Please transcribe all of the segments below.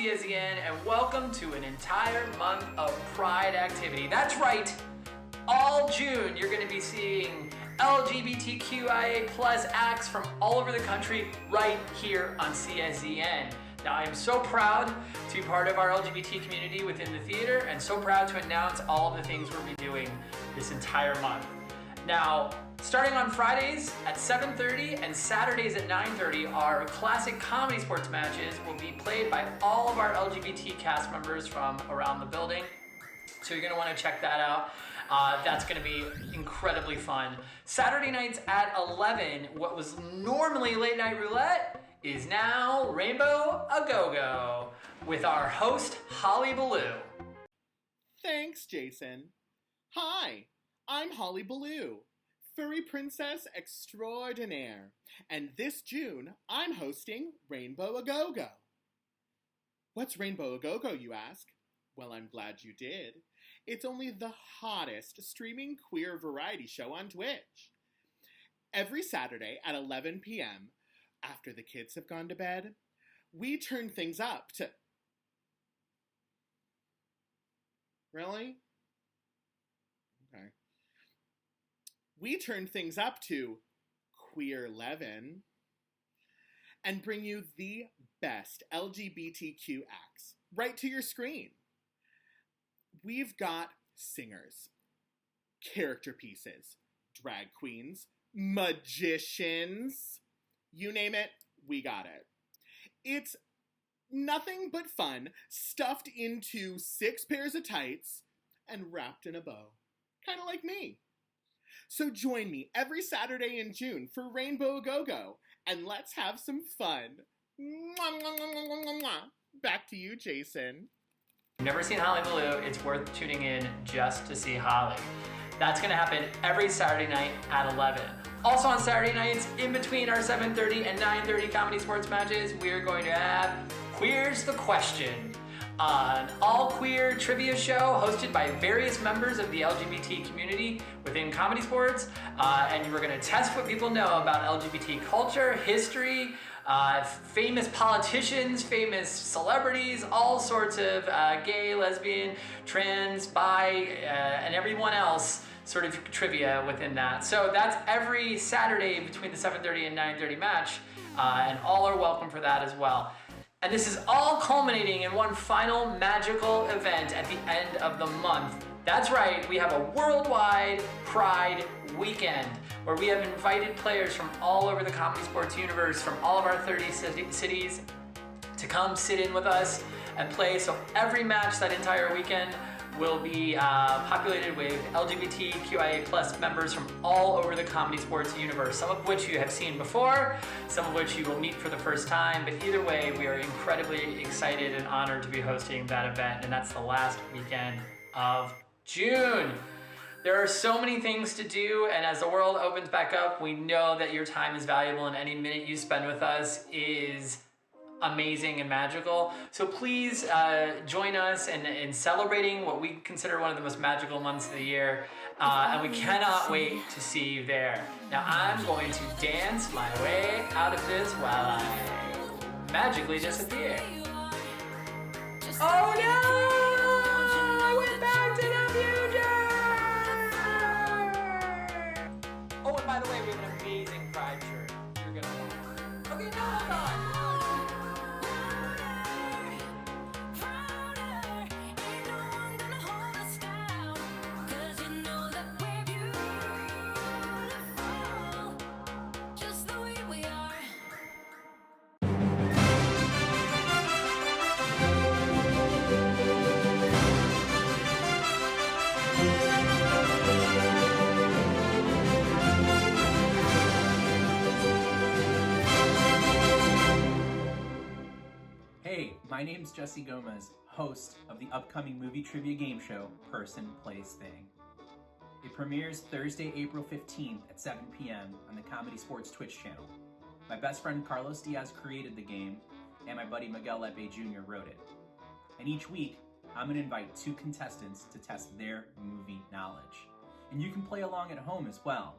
CSEN and welcome to an entire month of Pride activity. That's right, all June you're going to be seeing LGBTQIA plus acts from all over the country right here on CSEN. Now I am so proud to be part of our LGBT community within the theater and so proud to announce all of the things we'll be doing this entire month. Now, starting on Fridays at 7:30 and Saturdays at 9:30, our classic comedy sports matches will be played by all of our LGBT cast members from around the building. So you're gonna wanna check that out. That's gonna be incredibly fun. Saturday nights at 11, what was normally late night roulette is now Rainbow A Go-Go with our host, Holly Ballou. Thanks, Jason. Hi, I'm Holly Ballou, furry princess extraordinaire, and this June, I'm hosting Rainbow A Go-Go. What's Rainbow A Go-Go, you ask? Well, I'm glad you did. It's only the hottest streaming queer variety show on Twitch. Every Saturday at 11 p.m., after the kids have gone to bed, we turn things up to... Really? Okay. We turn things up to Queer 11 and bring you the best LGBTQ acts right to your screen. We've got singers, character pieces, drag queens, magicians, you name it, we got it. It's nothing but fun, stuffed into 6 pairs of tights and wrapped in a bow, kind of like me. So join me every Saturday in June for Rainbow Go-Go, and let's have some fun. Mwah, mwah, mwah, mwah, mwah, mwah. Back to you, Jason. If you've never seen Holly Ballou, it's worth tuning in just to see Holly. That's going to happen every Saturday night at 11. Also on Saturday nights, in between our 7:30 and 9:30 comedy sports matches, we are going to have Queer's the Question, an all-queer trivia show hosted by various members of the LGBT community within Comedysportz, and we're going to test what people know about LGBT culture, history, famous politicians, famous celebrities, all sorts of gay, lesbian, trans, bi, and everyone else sort of trivia within that. So that's every Saturday between the 7:30 and 9:30 match, and all are welcome for that as well. And this is all culminating in one final magical event at the end of the month. That's right, we have a worldwide Pride weekend where we have invited players from all over the Comedysportz universe, from all of our 30 cities, to come sit in with us and play. So every match that entire weekend will be populated with LGBTQIA plus members from all over the Comedysportz universe, some of which you have seen before, some of which you will meet for the first time, but either way, we are incredibly excited and honored to be hosting that event, and that's the last weekend of June. There are so many things to do, and as the world opens back up, we know that your time is valuable and any minute you spend with us is amazing and magical. So please join us in celebrating what we consider one of the most magical months of the year, and we cannot wait to see you there. Now I'm going to dance my way out of this while I magically disappear. Oh no! I went back to the future! Oh, and by the way, we have an amazing Pride shirt. You're gonna want it. Okay, no, hold on. Hey, my name's Jesse Gomez, host of the upcoming movie trivia game show, Person, Place, Thing. It premieres Thursday, April 15th at 7 p.m. on the Comedysportz Twitch channel. My best friend Carlos Diaz created the game, and my buddy Miguel Lepe Jr. wrote it. And each week, I'm going to invite 2 contestants to test their movie knowledge. And you can play along at home as well.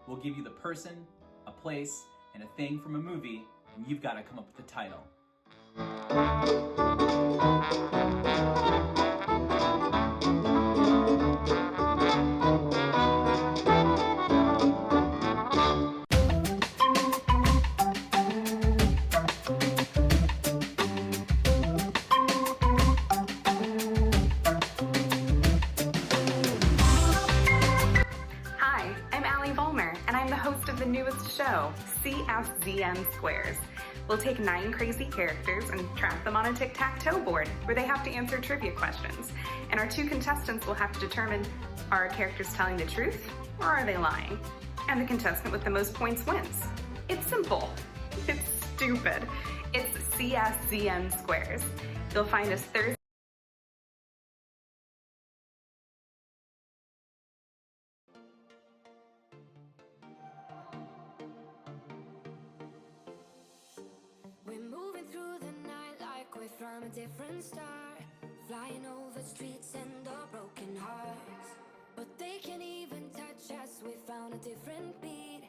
We'll give you the person, a place, and a thing from a movie, and you've got to come up with the title. Hi, I'm Allie Vollmer, and I'm the host of the newest show, CSZM Squares. We'll take 9 crazy characters and trap them on a tic-tac-toe board where they have to answer trivia questions. And our 2 contestants will have to determine, are our characters telling the truth or are they lying? And the contestant with the most points wins. It's simple. It's stupid. It's CSZM Squares. You'll find us Thursday. We're moving through the night like we're from a different star, flying over streets and our broken hearts. But they can't even touch us, we found a different beat.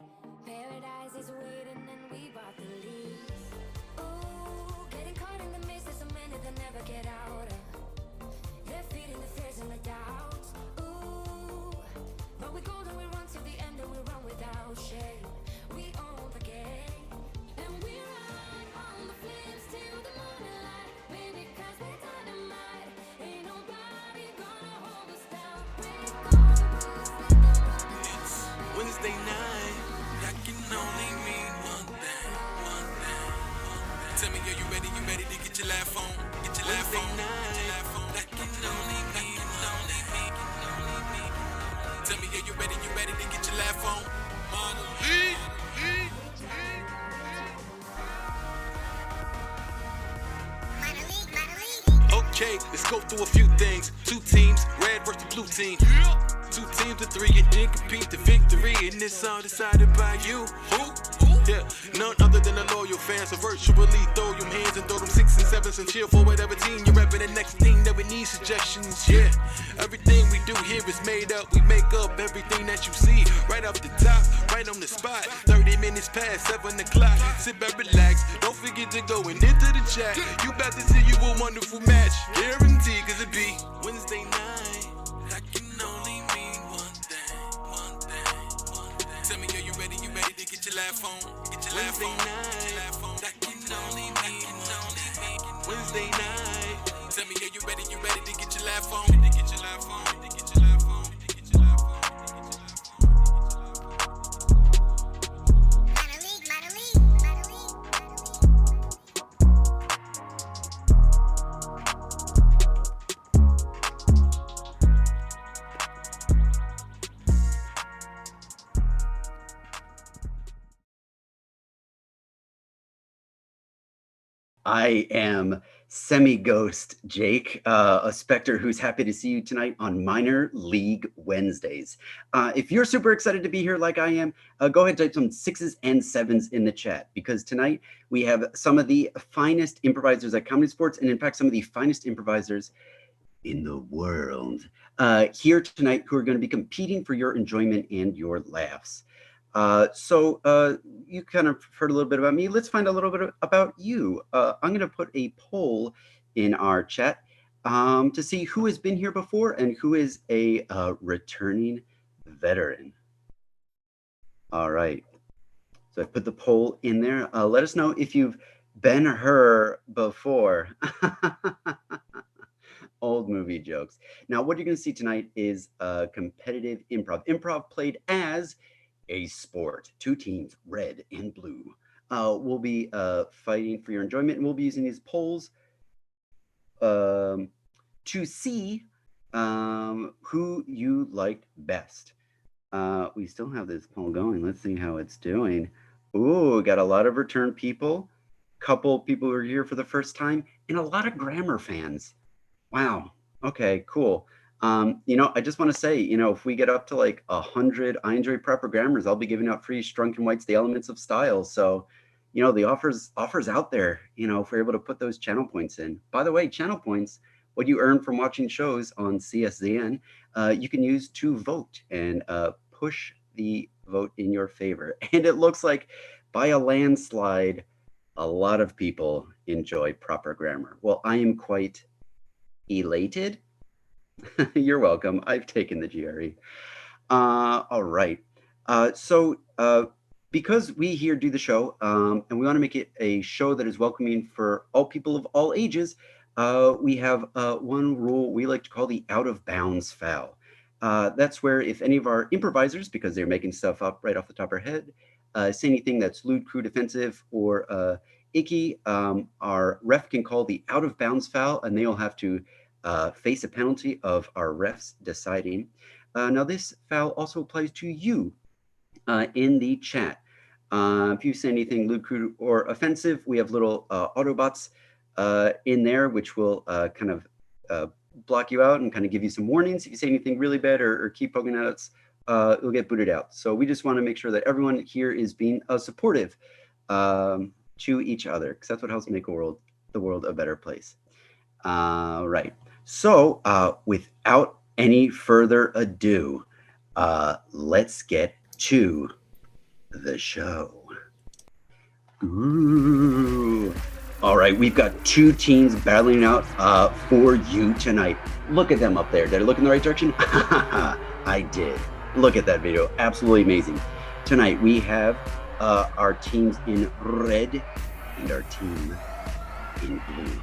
Paradise is waiting and we bought the lead. Ooh, getting caught in the maze, there's so many that never get out of. They're feeding the fears and the doubts. Ooh, but we golden, we run till the end and we run without shame. We own the game. And we ride on the flames till the morning light. Baby, 'cause we're dynamite. Ain't nobody gonna hold us down. Break all the rules, let the rock. It's Wednesday night. That can only mean one thing, one thing, one thing. Tell me, are you ready? You ready to get your laugh on? Get your laugh on. Get your laugh on. That can only mean, only mean, only mean. Tell me, are you ready? You ready to get your laugh on? Minor league. Okay, let's go through a few things. 2 teams, red versus blue team. 2 teams of 3 and then compete to victory. And it's all decided by you. Who? Yeah, none other than the loyal fans. So virtually throw your hands and throw them 6 and 7s and cheer for whatever team you're repping. The next thing that we need suggestions. Yeah, everything we do here is made up. We make up everything that you see right off the top, right on the spot. 30 minutes past 7 o'clock. Sit back, relax. Don't forget to go and into the chat. You about to see you a wonderful match. Guaranteed, 'cause it be Wednesday night. That can only mean one thing, one thing, one thing. Tell me, are you ready? You ready to get your laugh on? Get your laugh on. Get your laugh on. That can only mean, Wednesday night. Tell me, are you ready? You ready to get your laugh on? To get your laugh on. To get your laugh on. To get your laugh on. I am semi-ghost Jake, a specter who's happy to see you tonight on Minor League Wednesdays. If you're super excited to be here like I am, go ahead and type some 6s and 7s in the chat, because tonight we have some of the finest improvisers at Comedysportz, and in fact, some of the finest improvisers in the world here tonight who are going to be competing for your enjoyment and your laughs. So you kind of heard a little bit about me. Let's find a little bit about you. I'm going to put a poll in our chat to see who has been here before and who is a returning veteran. All right. So I put the poll in there. Let us know if you've been her before. Old movie jokes. Now, what you're going to see tonight is competitive improv. Improv played as a sport. 2 teams, red and blue, will be fighting for your enjoyment, and we'll be using these polls to see who you liked best. We still have this poll going. Let's see how it's doing. Ooh, got a lot of return people, couple people who are here for the first time, and a lot of grammar fans. Wow. Okay, cool. I just want to say, if we get up to like 100 I Enjoy Prepper Grammars, I'll be giving out free Strunk and White's The Elements of Style. So, the offers out there, if we're able to put those channel points in. By the way, channel points, what you earn from watching shows on CSZN, you can use to vote and push the vote in your favor. And it looks like by a landslide, a lot of people enjoy proper grammar. Well, I am quite elated? You're welcome. I've taken the GRE. All right. Because we here do the show, and we want to make it a show that is welcoming for all people of all ages, we have one rule we like to call the out of bounds foul. That's where if any of our improvisers, because they're making stuff up right off the top of our head, say anything that's lewd, crude, offensive, or icky, our ref can call the out of bounds foul, and they'll have to face a penalty of our refs deciding. Now, this foul also applies to you in the chat. If you say anything lewd, crude, or offensive, we have little Autobots in there, which will kind of block you out and kind of give you some warnings. If you say anything really bad or keep poking at us, it'll get booted out. So we just want to make sure that everyone here is being supportive to each other, because that's what helps make the world a better place. Right. So without any further ado, let's get to the show. Ooh. All right, we've got two teams battling out for you tonight. Look at them up there. Did I look in the right direction? I did. Look at that video. Absolutely amazing. Tonight we have our teams in red and our team in blue.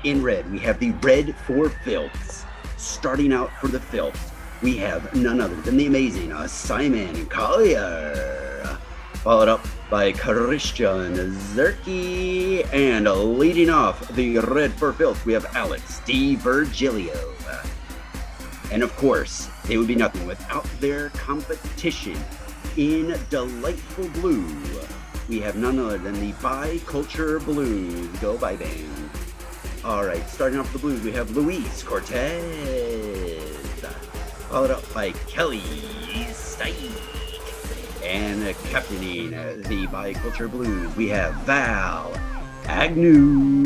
In red, we have the red for filths. Starting out for the filth, we have none other than the amazing Simon Collier, followed up by Christian Zerke, and leading off the red for filth, we have Alex DiVirgilio. And of course, they would be nothing without their competition. In delightful blue, we have none other than the Biculture Blues. Go by band. All right, starting off the blues, we have Luis Cortez, followed up by Kelly Stein. And captaining the Biculture Blues, we have Val Agnew.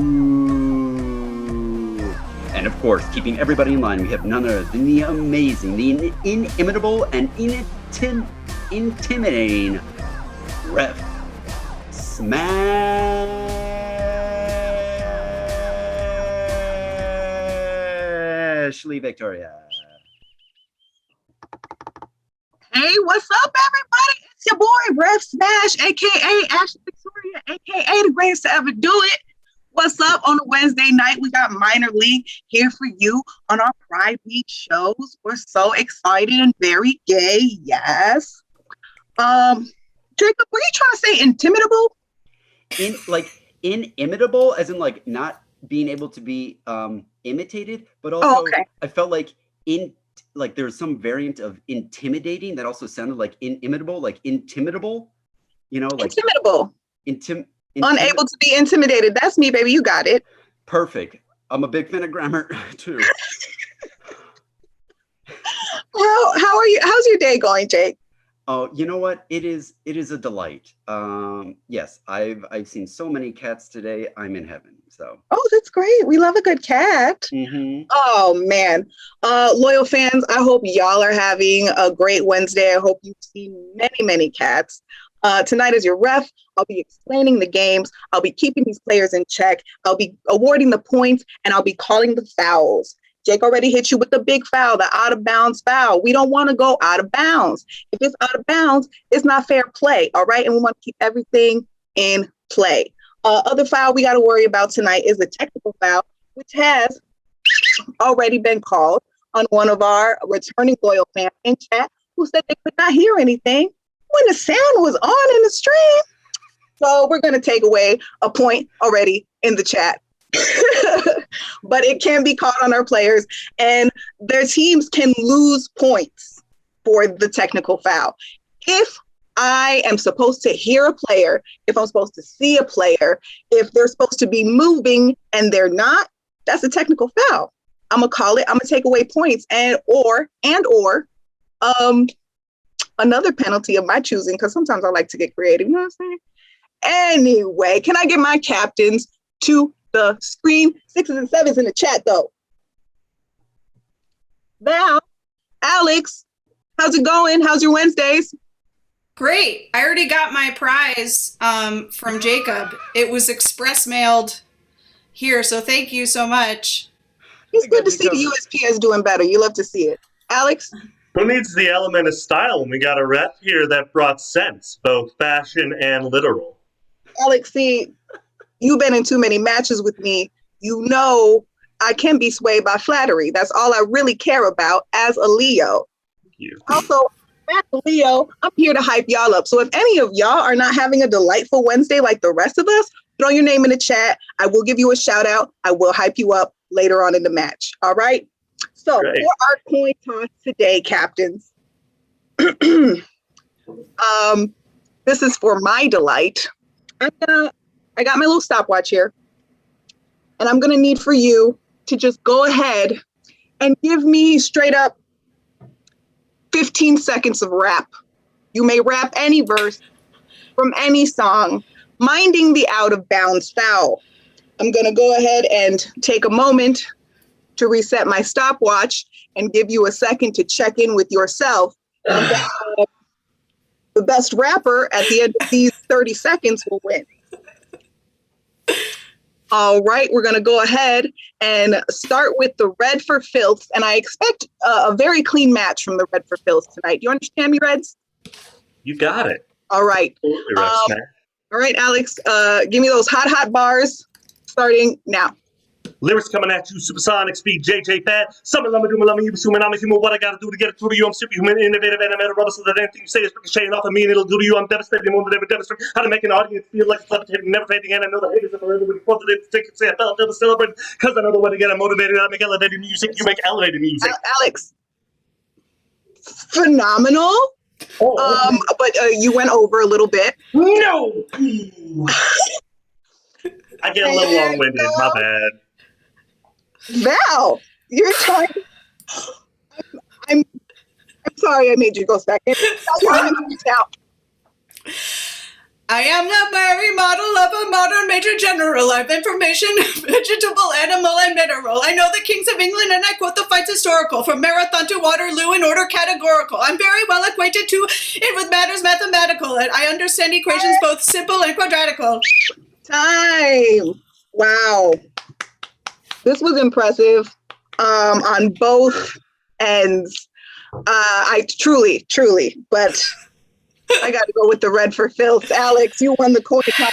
And of course, keeping everybody in line, we have none other than the amazing, the inimitable, and intimidating Ref Ashley Victoria. Hey, what's up, everybody? It's your boy, Ref Smash, aka Ashley Victoria, aka the greatest to ever do it. What's up? On a Wednesday night, we got Minor League here for you on our Pride Week shows. We're so excited and very gay, yes. Jacob, were you trying to say intimidable? Inimitable, as in like not being able to be imitated, but also I felt like there's some variant of intimidating that also sounded like inimitable, like intimidable, like intimidable. Unable to be intimidated. That's me, baby. You got it. Perfect. I'm a big fan of grammar too. How are you? How's your day going, Jake? Oh, you know what? It is a delight. Yes, I've seen so many cats today. I'm in heaven. So. Oh, that's great. We love a good cat. Mm-hmm. Oh man, loyal fans, I hope y'all are having a great Wednesday. I hope you've seen many cats. Tonight as your ref, I'll be explaining the games. I'll be keeping these players in check. I'll be awarding the points, and I'll be calling the fouls. Jake already hit you with the big foul, the out of bounds foul. We don't want to go out of bounds. If it's out of bounds, it's not fair play, all right? And we want to keep everything in play. Other foul we got to worry about tonight is the technical foul, which has already been called on one of our returning loyal fans in chat who said they could not hear anything when the sound was on in the stream. So we're going to take away a point already in the chat. But it can be caught on our players, and their teams can lose points for the technical foul. If I am supposed to hear a player, if I'm supposed to see a player, if they're supposed to be moving and they're not, that's a technical foul. I'm gonna call it. I'm gonna take away points and or another penalty of my choosing, because sometimes I like to get creative. You know what I'm saying? Anyway, can I get my captains to the screen? 6s and 7s in the chat though. Val, Alex, how's it going? How's your Wednesdays? Great. I already got my prize from Jacob. It was express mailed here, so thank you so much. It's good to see the USPS doing better. You love to see it. Alex? Who needs the element of style when we got a rep here that brought sense, both fashion and literal? Alex, see, you've been in too many matches with me. You know I can be swayed by flattery. That's all I really care about as a Leo. Thank you. Also, as a Leo, I'm here to hype y'all up. So if any of y'all are not having a delightful Wednesday like the rest of us, throw your name in the chat. I will give you a shout out. I will hype you up later on in the match. All right? So Great. for our coin toss today, captains, this is for my delight. I got my little stopwatch here, and I'm gonna need for you to just go ahead and give me straight up 15 seconds of rap. You may rap any verse from any song, minding the out of bounds foul. I'm gonna go ahead and take a moment to reset my stopwatch and give you a second to check in with yourself. And the best rapper at the end of these 30 seconds will win. All right, we're going to go ahead and start with the Red for Filth. And I expect a very clean match from the Red for Filth tonight. Do you understand me, Reds? You got it. All right. Absolutely, Ref Smash. All right, Alex, give me those hot bars starting now. Lyrics coming at you, supersonic speed, JJ Fat. Summon, lumber, doom, lumber, you assuming I'm a human. What I gotta do to get it through to you? I'm superhuman, innovative, animated rubber, so that anything you say is ricocheting off of me and it'll do to you. I'm devastating, more than ever demonstrate how to make an audience feel like it's levitating, never fading. And I know the haters are forever when you quote it, take it, say I felt to celebrate. Because I know the way to get it motivated. I make elevated music, you make elevated music. Alex, phenomenal. But you went over a little bit. No! I get a little long-winded, my bad. Val, you're trying. I'm sorry I made you go second. I am the very model of a modern major general. I have information, vegetable, animal, and mineral. I know the kings of England, and I quote the fights historical, from Marathon to Waterloo in order categorical. I'm very well acquainted to it with matters mathematical, and I understand equations both simple and quadratical. Time. Wow. This was impressive on both ends. I truly, but I got to go with the Red for Filth. Alex, you won the coin toss.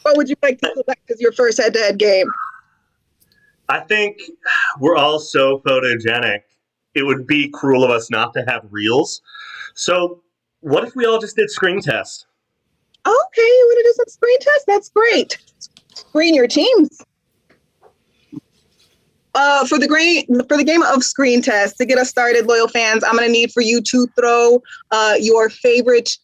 What would you like to select as your first head-to-head game? I think we're all so photogenic. It would be cruel of us not to have reels. So what if we all just did screen test? Okay, you want to do some screen test? That's great. Screen your teams. For the game of screen test, to get us started, loyal fans, I'm going to need for you to throw your favorite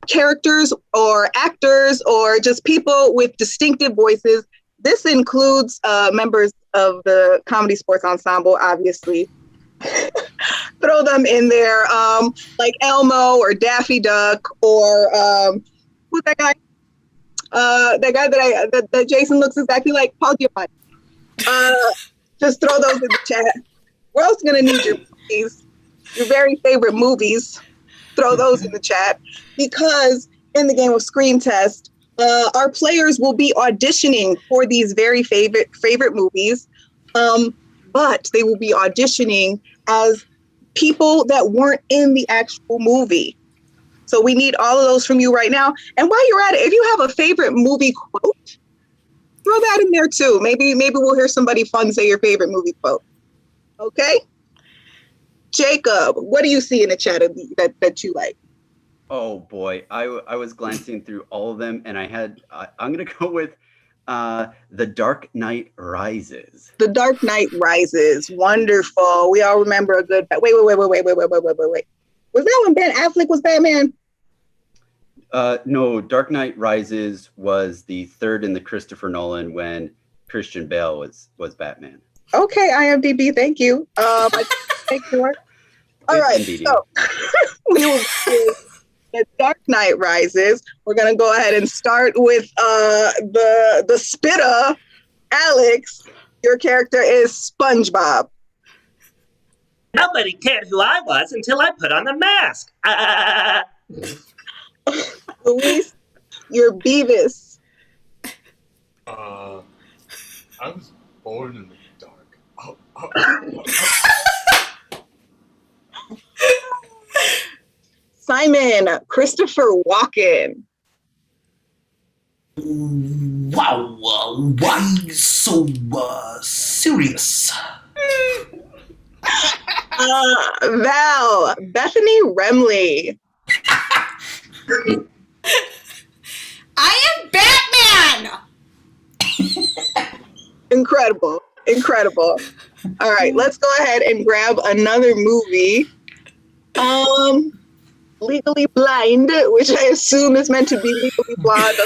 characters or actors or just people with distinctive voices. This includes members of the Comedysportz ensemble, obviously. Throw them in there, like Elmo or Daffy Duck or who's that guy? That guy that Jason looks exactly like, Paul Giamatti. Just throw those in the chat. We're also gonna need your movies, your very favorite movies. Throw those in the chat because in the game of screen test, our players will be auditioning for these very favorite movies, but they will be auditioning as people that weren't in the actual movie. So we need all of those from you right now. And while you're at it, if you have a favorite movie quote, throw that in there too. Maybe we'll hear somebody fun say your favorite movie quote. Okay? Jacob, what do you see in the chat that you like? Oh boy, I was glancing through all of them, and I'm gonna go with The Dark Knight Rises. The Dark Knight Rises, wonderful. We all remember a good. Wait. Was that when Ben Affleck was Batman? No, Dark Knight Rises was the third in the Christopher Nolan when Christian Bale was Batman. Okay, IMDb, thank you. Thank you. All right, so we will do The Dark Knight Rises. We're gonna go ahead and start with the spitter, Alex. Your character is SpongeBob. Nobody cared who I was until I put on the mask. Luis, you're Beavis. I was born in the dark. Simon Christopher Walken. Wow, why so serious? Val Bethany Remley. I am Batman! Incredible. All right, let's go ahead and grab another movie. Legally Blind, which I assume is meant to be Legally Blonde,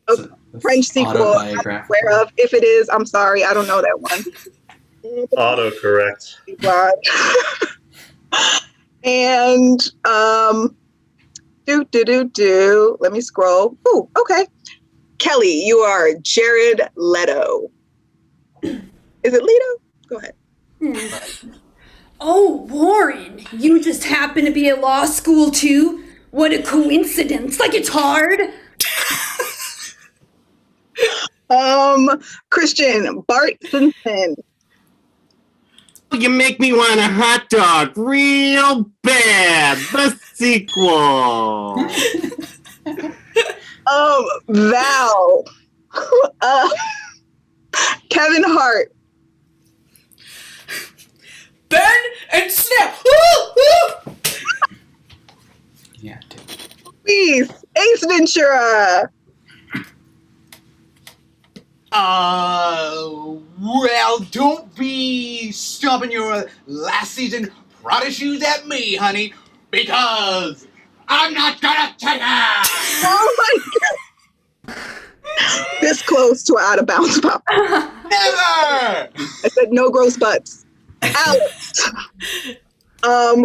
a French sequel I'm aware of. If it is, I'm sorry, I don't know that one. Autocorrect. And let me scroll. Ooh, okay. Kelly, you are Jared Leto. Is it Leto? Go ahead. Oh, Warren, you just happen to be at law school too? What a coincidence. Like it's hard. Christian, Bart Simpson. You make me want a hot dog real bad. The sequel. Val. Kevin Hart. Ben and Snap. Yeah. Please, Ace Ventura. Well, don't be stomping your last season Prada shoes at me, honey, because I'm not gonna take it! Oh my God. This close to an out of bounds pop. Never! I said no gross butts. Alex.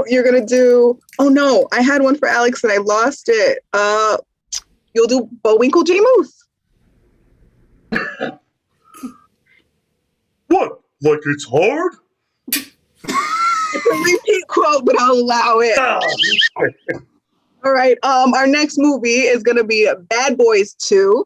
You're gonna do, oh no, I had one for Alex and I lost it. You'll do Bullwinkle J. Moose. What? Like it's hard? It's a repeat quote, but I'll allow it. All right. Our next movie is gonna be Bad Boys 2.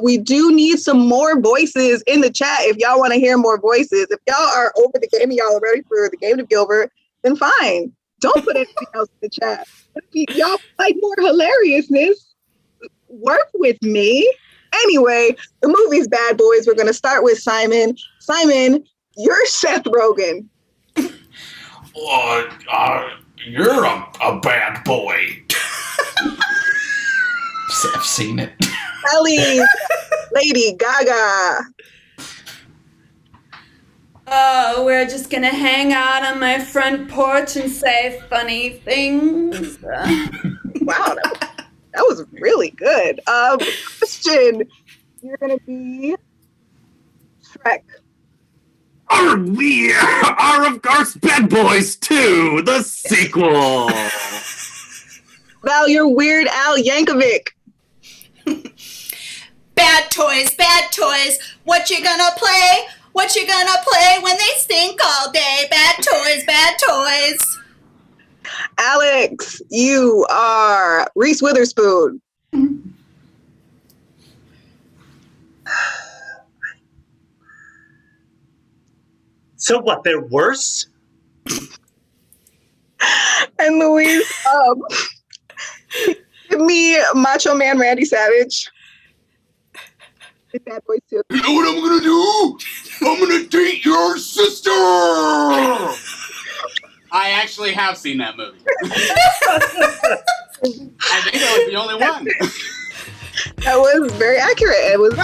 We do need some more voices in the chat if y'all want to hear more voices. If y'all are over the game and y'all are ready for the game to be over, then fine. Don't put anything else in the chat. But if y'all like more hilariousness, work with me. Anyway, the movie's Bad Boys. We're going to start with Simon. Simon, you're Seth Rogen. You're a bad boy. I've seen it. Ellie, Lady Gaga. Oh, we're just gonna hang out on my front porch and say funny things. Wow, that was really good. Christian, you're gonna be Shrek. We are, of course, Bad Boys 2, the sequel. Val, you're Weird Al Yankovic. Bad toys. What you gonna play? What you gonna play when they stink all day? Bad toys. Alex, you are Reese Witherspoon. So what, they're worse? And Louise, give me Macho Man Randy Savage. Bad Boys 2. You know what I'm gonna do? I'm gonna date your sister! I actually have seen that movie. I think I was the only one. That was very accurate. It was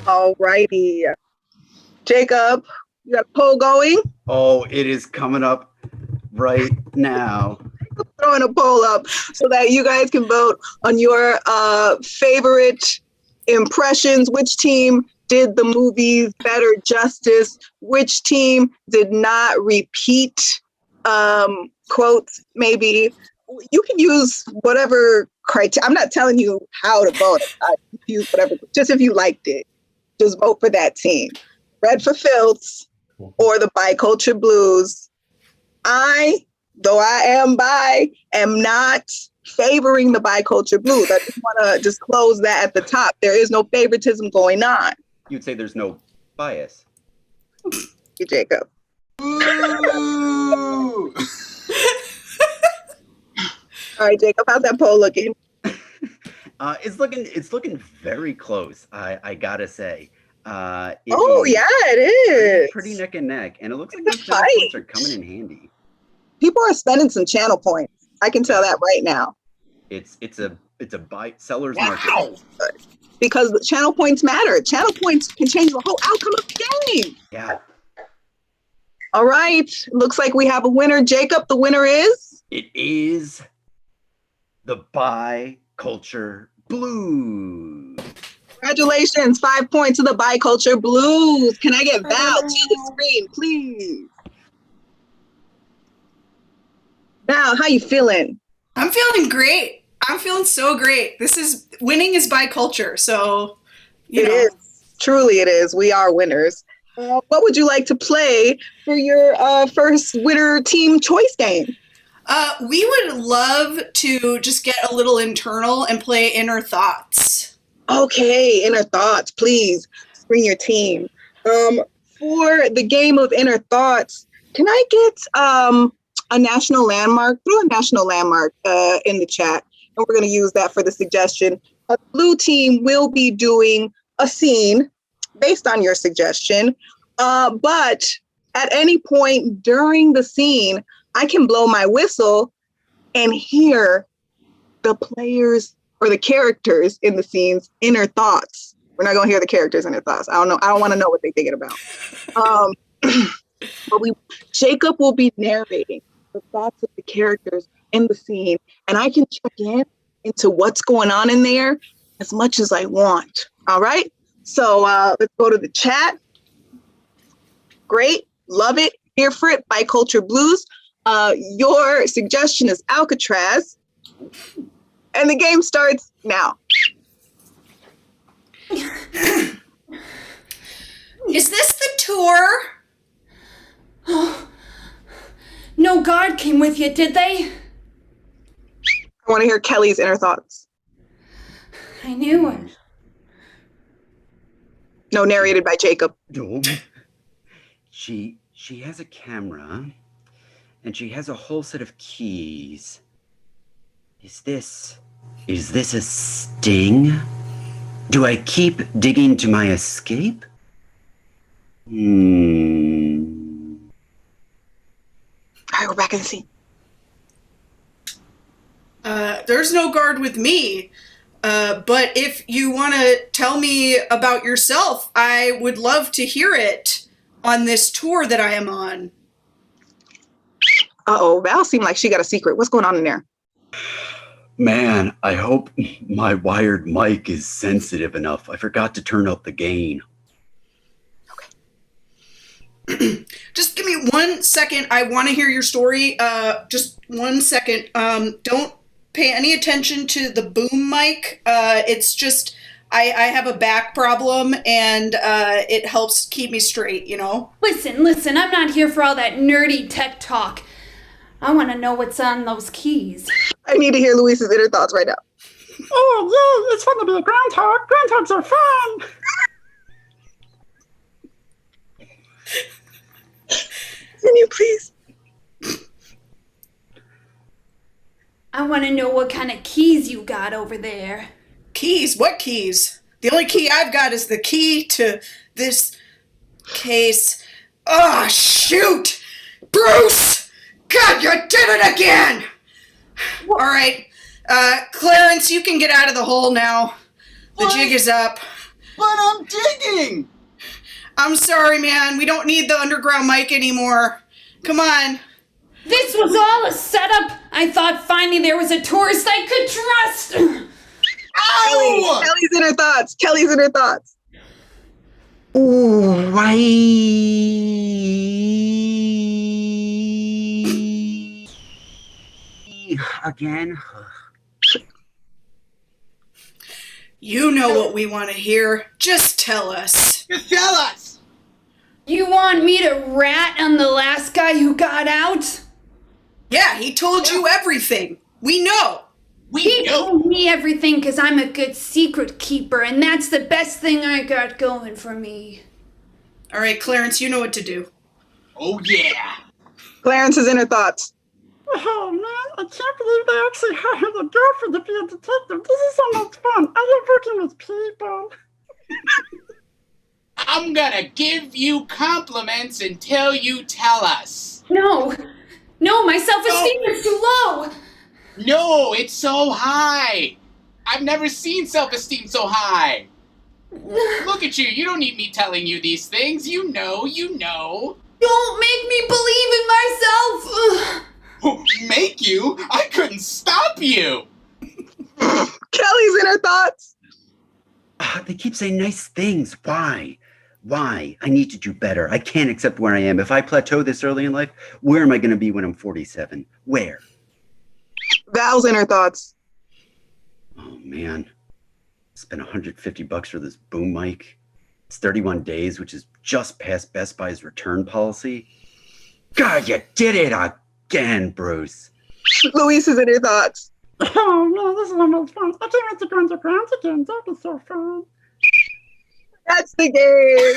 Alrighty. Jacob, you got a poll going? Oh, it is coming up right now. Throwing a poll up so that you guys can vote on your favorite impressions. Which team did the movies better justice? Which team did not repeat quotes? Maybe you can use whatever criteria. I'm not telling you how to vote. I use whatever. Just if you liked it, just vote for that team. Red for Filth or the Biculture Blues. Though I am bi, am not favoring the biculture blues. I just want to disclose that at the top. There is no favoritism going on. You'd say there's no bias. You, Jacob. Ooh. All right, Jacob, how's that poll looking? It's looking very close. I gotta say. Yeah, it is. Pretty neck and neck, and it looks like these channel points are coming in handy. People are spending some channel points. I can tell that right now. It's a seller's market. Because the channel points matter. Channel points can change the whole outcome of the game. Yeah. All right. Looks like we have a winner. Jacob, the winner is? It is the biculture blues. Congratulations. 5 points to the biculture blues. Can I get Val to the screen, please? Val, how you feeling? I'm feeling great. I'm feeling so great. Winning is biculture, so It is. Truly it is. We are winners. What would you like to play for your first winner team choice game? We would love to just get a little internal and play Inner Thoughts. Okay, Inner Thoughts, please bring your team. For the game of Inner Thoughts, can I get a national landmark? Throw a national landmark in the chat, and we're going to use that for the suggestion. The blue team will be doing a scene based on your suggestion, but at any point during the scene, I can blow my whistle and hear the players or the characters in the scene's inner thoughts. We're not going to hear the characters' inner thoughts. I don't know. I don't want to know what they're thinking about. But Jacob will be narrating the thoughts of the characters in the scene, and I can check into what's going on in there as much as I want. All right? So let's go to the chat. Great. Love it. Here for it. Biculture Blues. Your suggestion is Alcatraz. And the game starts now. Is this the tour? No guard came with you, did they? I want to hear Kelly's inner thoughts. I knew it. No, narrated by Jacob. No. She has a camera, and she has a whole set of keys. Is this a sting? Do I keep digging to my escape? All right, we're back in the scene. There's no guard with me. But if you want to tell me about yourself, I would love to hear it on this tour that I am on. Uh-oh, Val seemed like she got a secret. What's going on in there? Man, I hope my wired mic is sensitive enough. I forgot to turn up the gain. Okay. Just give me 1 second. I want to hear your story. Just 1 second. Don't pay any attention to the boom mic. It's just I have a back problem, and it helps keep me straight, you know? Listen, I'm not here for all that nerdy tech talk. I want to know what's on those keys. I need to hear Luis's inner thoughts right now. Oh, yeah, it's fun to be a groundhog. Groundhogs are fun. Can you please? I want to know what kind of keys you got over there. Keys? What keys? The only key I've got is the key to this case. Oh, shoot! Bruce! God, you did it again! All right. Clarence, you can get out of the hole now. The jig is up. But I'm digging! I'm sorry, man. We don't need the underground mic anymore. Come on. This was all a setup. I thought finally there was a tourist I could trust. Ow! Kelly's inner thoughts. Kelly's inner thoughts. Ooh, right. Again. You know what we want to hear. Just tell us. Just tell us! You want me to rat on the last guy who got out? Yeah, he told you everything. We know. He told me everything because I'm a good secret keeper, and that's the best thing I got going for me. All right, Clarence, you know what to do. Oh, yeah. Clarence's inner thoughts. Oh man, I can't believe they actually hired a girlfriend to be a detective. This is so much fun. I love working with people. I'm gonna give you compliments until you tell us. No, my self-esteem is too low. No, it's so high. I've never seen self-esteem so high. Look at you. You don't need me telling you these things. You know. Don't make me believe in myself. Make you? I couldn't stop you. Kelly's inner thoughts. They keep saying nice things. Why? I need to do better. I can't accept where I am. If I plateau this early in life, where am I going to be when I'm 47? Where? Val's inner thoughts. Oh, man. Spent $150 for this boom mic. It's 31 days, which is just past Best Buy's return policy. God, you did it again, Bruce. Luis's inner thoughts. Oh man, this is so much fun. I can't wait to go into grounds again. That'd be so fun. That's the game.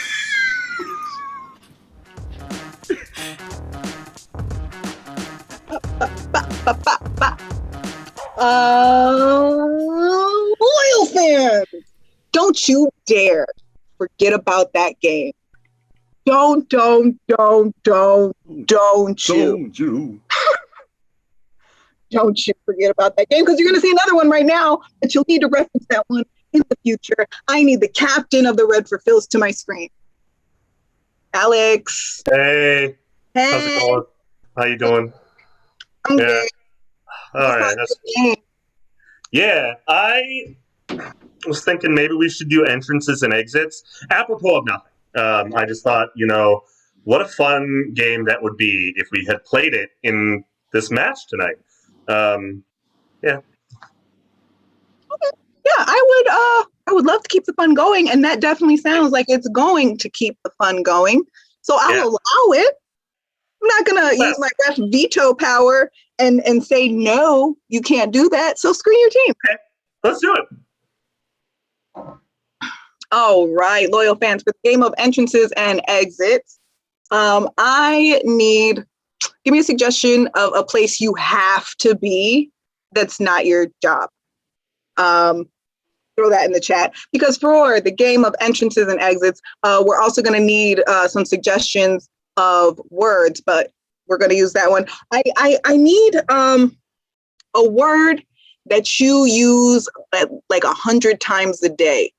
Loyal fans, don't you dare forget about that game. Don't you. Don't you forget about that game, because you're going to see another one right now, but you'll need to reference that one in the future. I need the captain of the Red for Phils to my screen. Alex. Hey. How's it going? How you doing? I'm good. All right. Yeah, I was thinking maybe we should do entrances and exits. Apropos of nothing. I just thought, what a fun game that would be if we had played it in this match tonight. Yeah. Okay. Yeah, I would love to keep the fun going, and that definitely sounds like it's going to keep the fun going. So I'll allow it. I'm not gonna use my ref veto power and say no, you can't do that. So screen your team. Okay, let's do it. All right, loyal fans, for the game of entrances and exits, give me a suggestion of a place you have to be that's not your job. Throw that in the chat, because for the game of entrances and exits, we're also going to need some suggestions of words, but we're going to use that one. I need a word that you use like 100 times a day,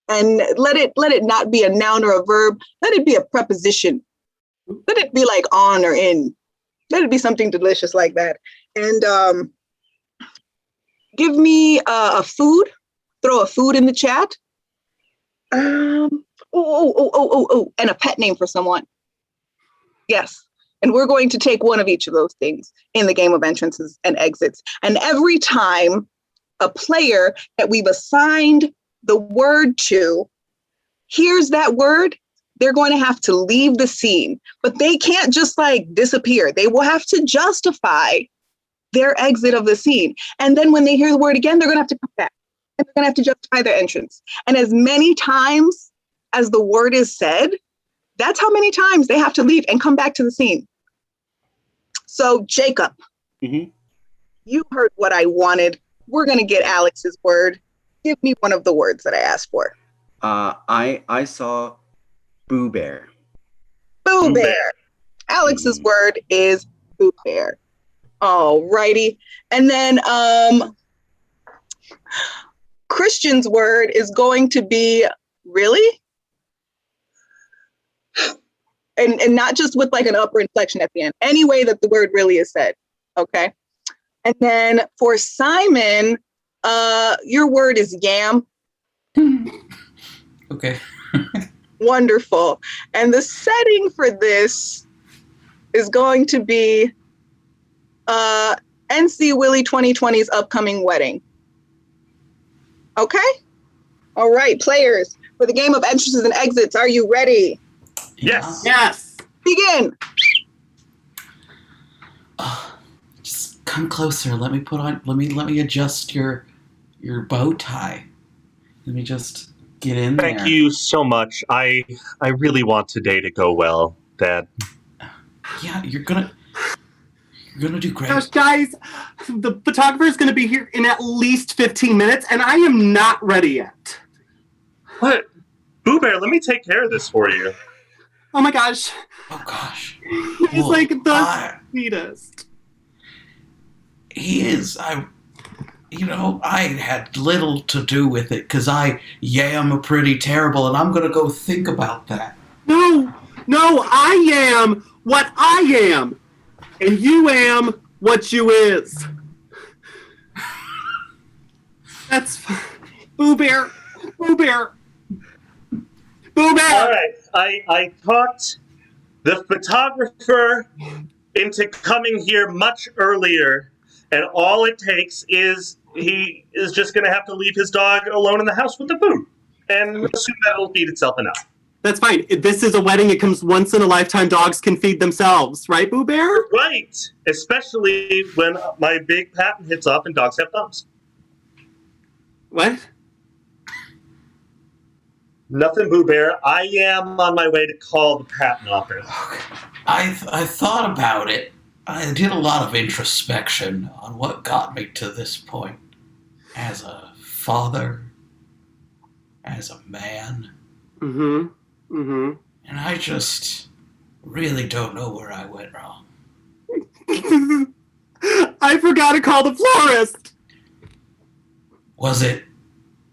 and let it not be a noun or a verb. Let it be a preposition. Let it be like on or in. Let it be something delicious like that. And give me a food. Throw a food in the chat. And a pet name for someone. Yes. And we're going to take one of each of those things in the game of entrances and exits. And every time a player that we've assigned the word to hears that word, they're going to have to leave the scene. But they can't just disappear. They will have to justify their exit of the scene. And then when they hear the word again, they're going to have to come back. And they're going to have to justify their entrance. And as many times as the word is said, that's how many times they have to leave and come back to the scene. So, Jacob, you heard what I wanted. We're going to get Alex's word. Give me one of the words that I asked for. I saw Boo Bear. Boo Bear. Alex's word is Boo Bear. All righty. And then Christian's word is going to be really? And not just with an upper inflection at the end. Any way that the word really is said. Okay. And then for Simon, your word is yam. Okay. Wonderful. And the setting for this is going to be NC Willie 2020's upcoming wedding. Okay? All right, players, for the game of entrances and exits, are you ready? Yes. Yes. Begin. Just come closer. Let me adjust your bow tie. Let me just get in there. Thank you so much. I really want today to go well, Dad. Yeah, you're gonna do great. Gosh, guys, the photographer's gonna be here in at least 15 minutes, and I am not ready yet. What? Boo Bear, let me take care of this for you. Oh my gosh. Oh gosh. He's like the sweetest. He is. I had little to do with it because I am pretty terrible, and I'm gonna go think about that. No, I am what I am, and you am what you is. That's Boo Bear. All right, I talked the photographer into coming here much earlier, and all it takes is he is just going to have to leave his dog alone in the house with the food, and we'll assume that'll feed itself enough. That's fine. This is a wedding. It comes once in a lifetime. Dogs can feed themselves, right, Boo Bear? Right, especially when my big patent hits off and dogs have thumbs. What? Nothing, Boo Bear. I am on my way to call the patent office. I thought about it. I did a lot of introspection on what got me to this point. As a father, as a man. Mm-hmm. And I just really don't know where I went wrong. I forgot to call the florist. Was it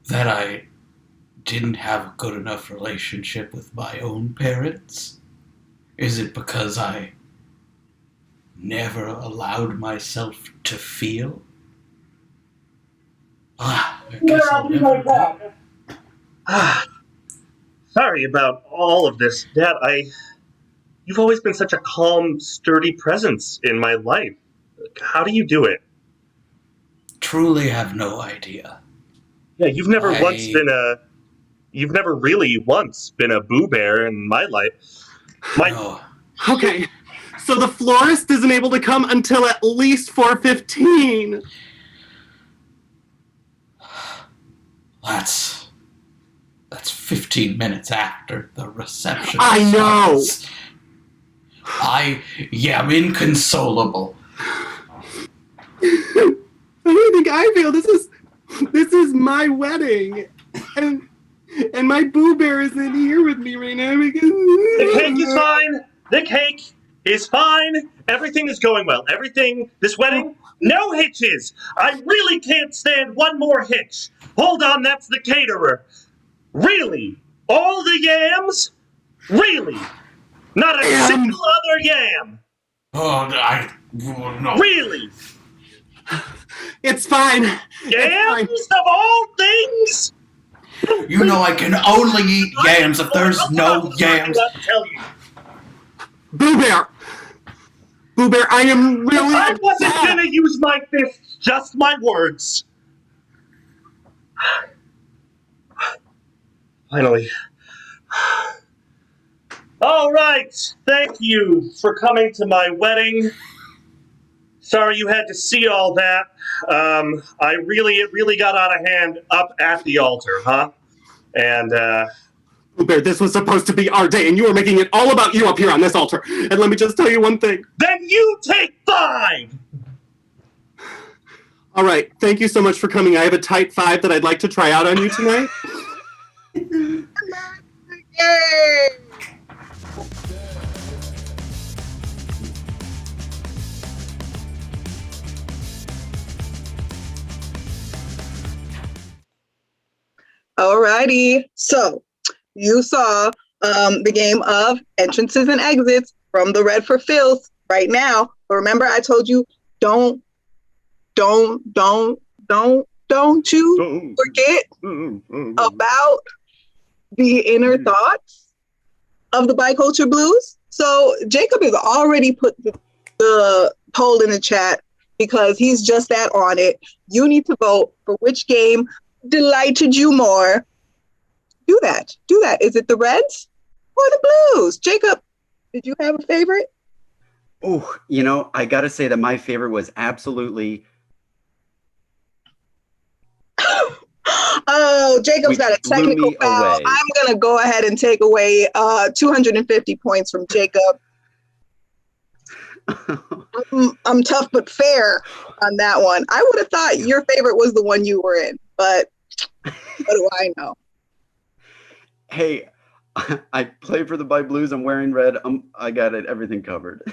that I didn't have a good enough relationship with my own parents? Is it because I never allowed myself to feel? I guess I'll never know. Sorry about all of this, Dad. You've always been such a calm, sturdy presence in my life. How do you do it? Truly have no idea. Yeah, you've never really once been a Boo Bear in my life. No. Okay, so the florist isn't able to come until at least 4:15. That's 15 minutes after the reception. I know. I am inconsolable. I don't think I feel this is my wedding, and my Boo Bear isn't here with me right now because the cake is fine. The cake is fine. Everything is going well. This wedding, no hitches. I really can't stand one more hitch. Hold on, that's the caterer. Really? All the yams? Really? Not a single other yam? No. Really? It's fine. Yams of all things? You know I can only eat yams if there's no yams. Tell you. Boo Bear, I am really. I wasn't gonna use my fists, just my words. Finally. All right. Thank you for coming to my wedding. Sorry you had to see all that. It really got out of hand up at the altar, huh? And, Boo Bear, this was supposed to be our day, and you are making it all about you up here on this altar. And let me just tell you one thing. Then you take 5! All right. Thank you so much for coming. I have a tight 5 that I'd like to try out on you tonight. Yay! Alrighty, so you saw the game of entrances and exits from the Red for Filth right now. But remember, I told you don't you forget about the inner thoughts of the Biculture Blues. So Jacob has already put the poll in the chat because he's just that on it. You need to vote for which game delighted you more. Do that. Is it the Reds or the Blues? Jacob, did you have a favorite? Oh, I gotta say that my favorite was absolutely. Oh, Jacob's Which got a blew technical me foul. away. I'm gonna go ahead and take away 250 points from Jacob. I'm tough but fair on that one. I would have thought your favorite was the one you were in, but what do I know? Hey, I play for the By Blues. I'm wearing red. I got it. Everything covered.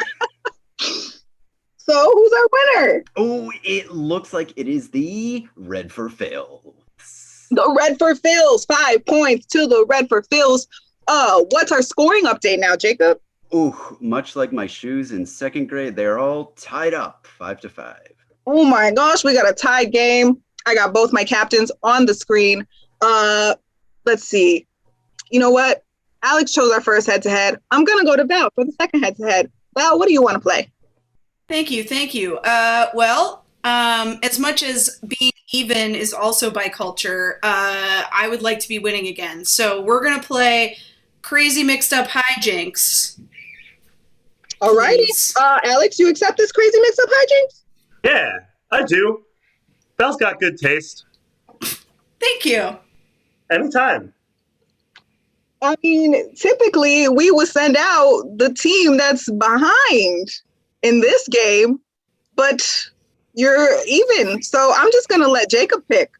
So who's our winner? Oh, it looks like it is the Red for Phil. The Red for Phils. 5 points to the Red for Phils. What's our scoring update now, Jacob? Ooh, much like my shoes in second grade, they're all tied up 5-5. Oh my gosh, we got a tie game. I got both my captains on the screen. Let's see. You know what? Alex chose our first head-to-head. I'm gonna go to Val for the second head-to-head. Val, what do you want to play? Thank you. As much as being even is also by culture, I would like to be winning again. So we're gonna play Crazy Mixed Up Hijinks. Alrighty. Alex, you accept this Crazy Mixed Up Hijinks? Yeah, I do. Belle's got good taste. Thank you. Anytime. I mean, typically we would send out the team that's behind in this game, but you're even. So I'm just going to let Jacob pick.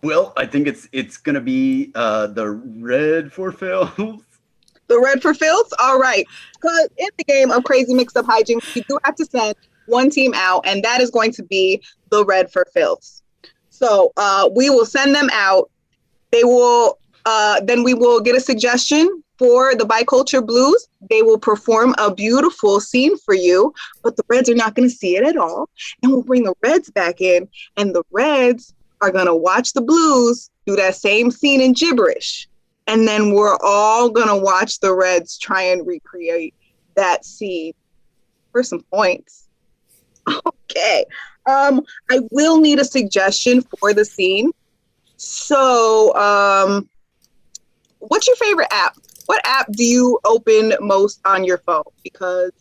Well, I think it's going to be the Red for Phil. The Red for Phils? All right. Because in the game of Crazy Mixed Up Hijinks, you do have to send one team out, and that is going to be the Red for Phils. So we will send them out. They will, then we will get a suggestion for the Biculture Blues. They will perform a beautiful scene for you, but the Reds are not going to see it at all. And we'll bring the Reds back in, and the Reds are going to watch the Blues do that same scene in gibberish. And then we're all going to watch the Reds try and recreate that scene for some points. Okay. I will need a suggestion for the scene. So, what's your favorite app? What app do you open most on your phone? Because,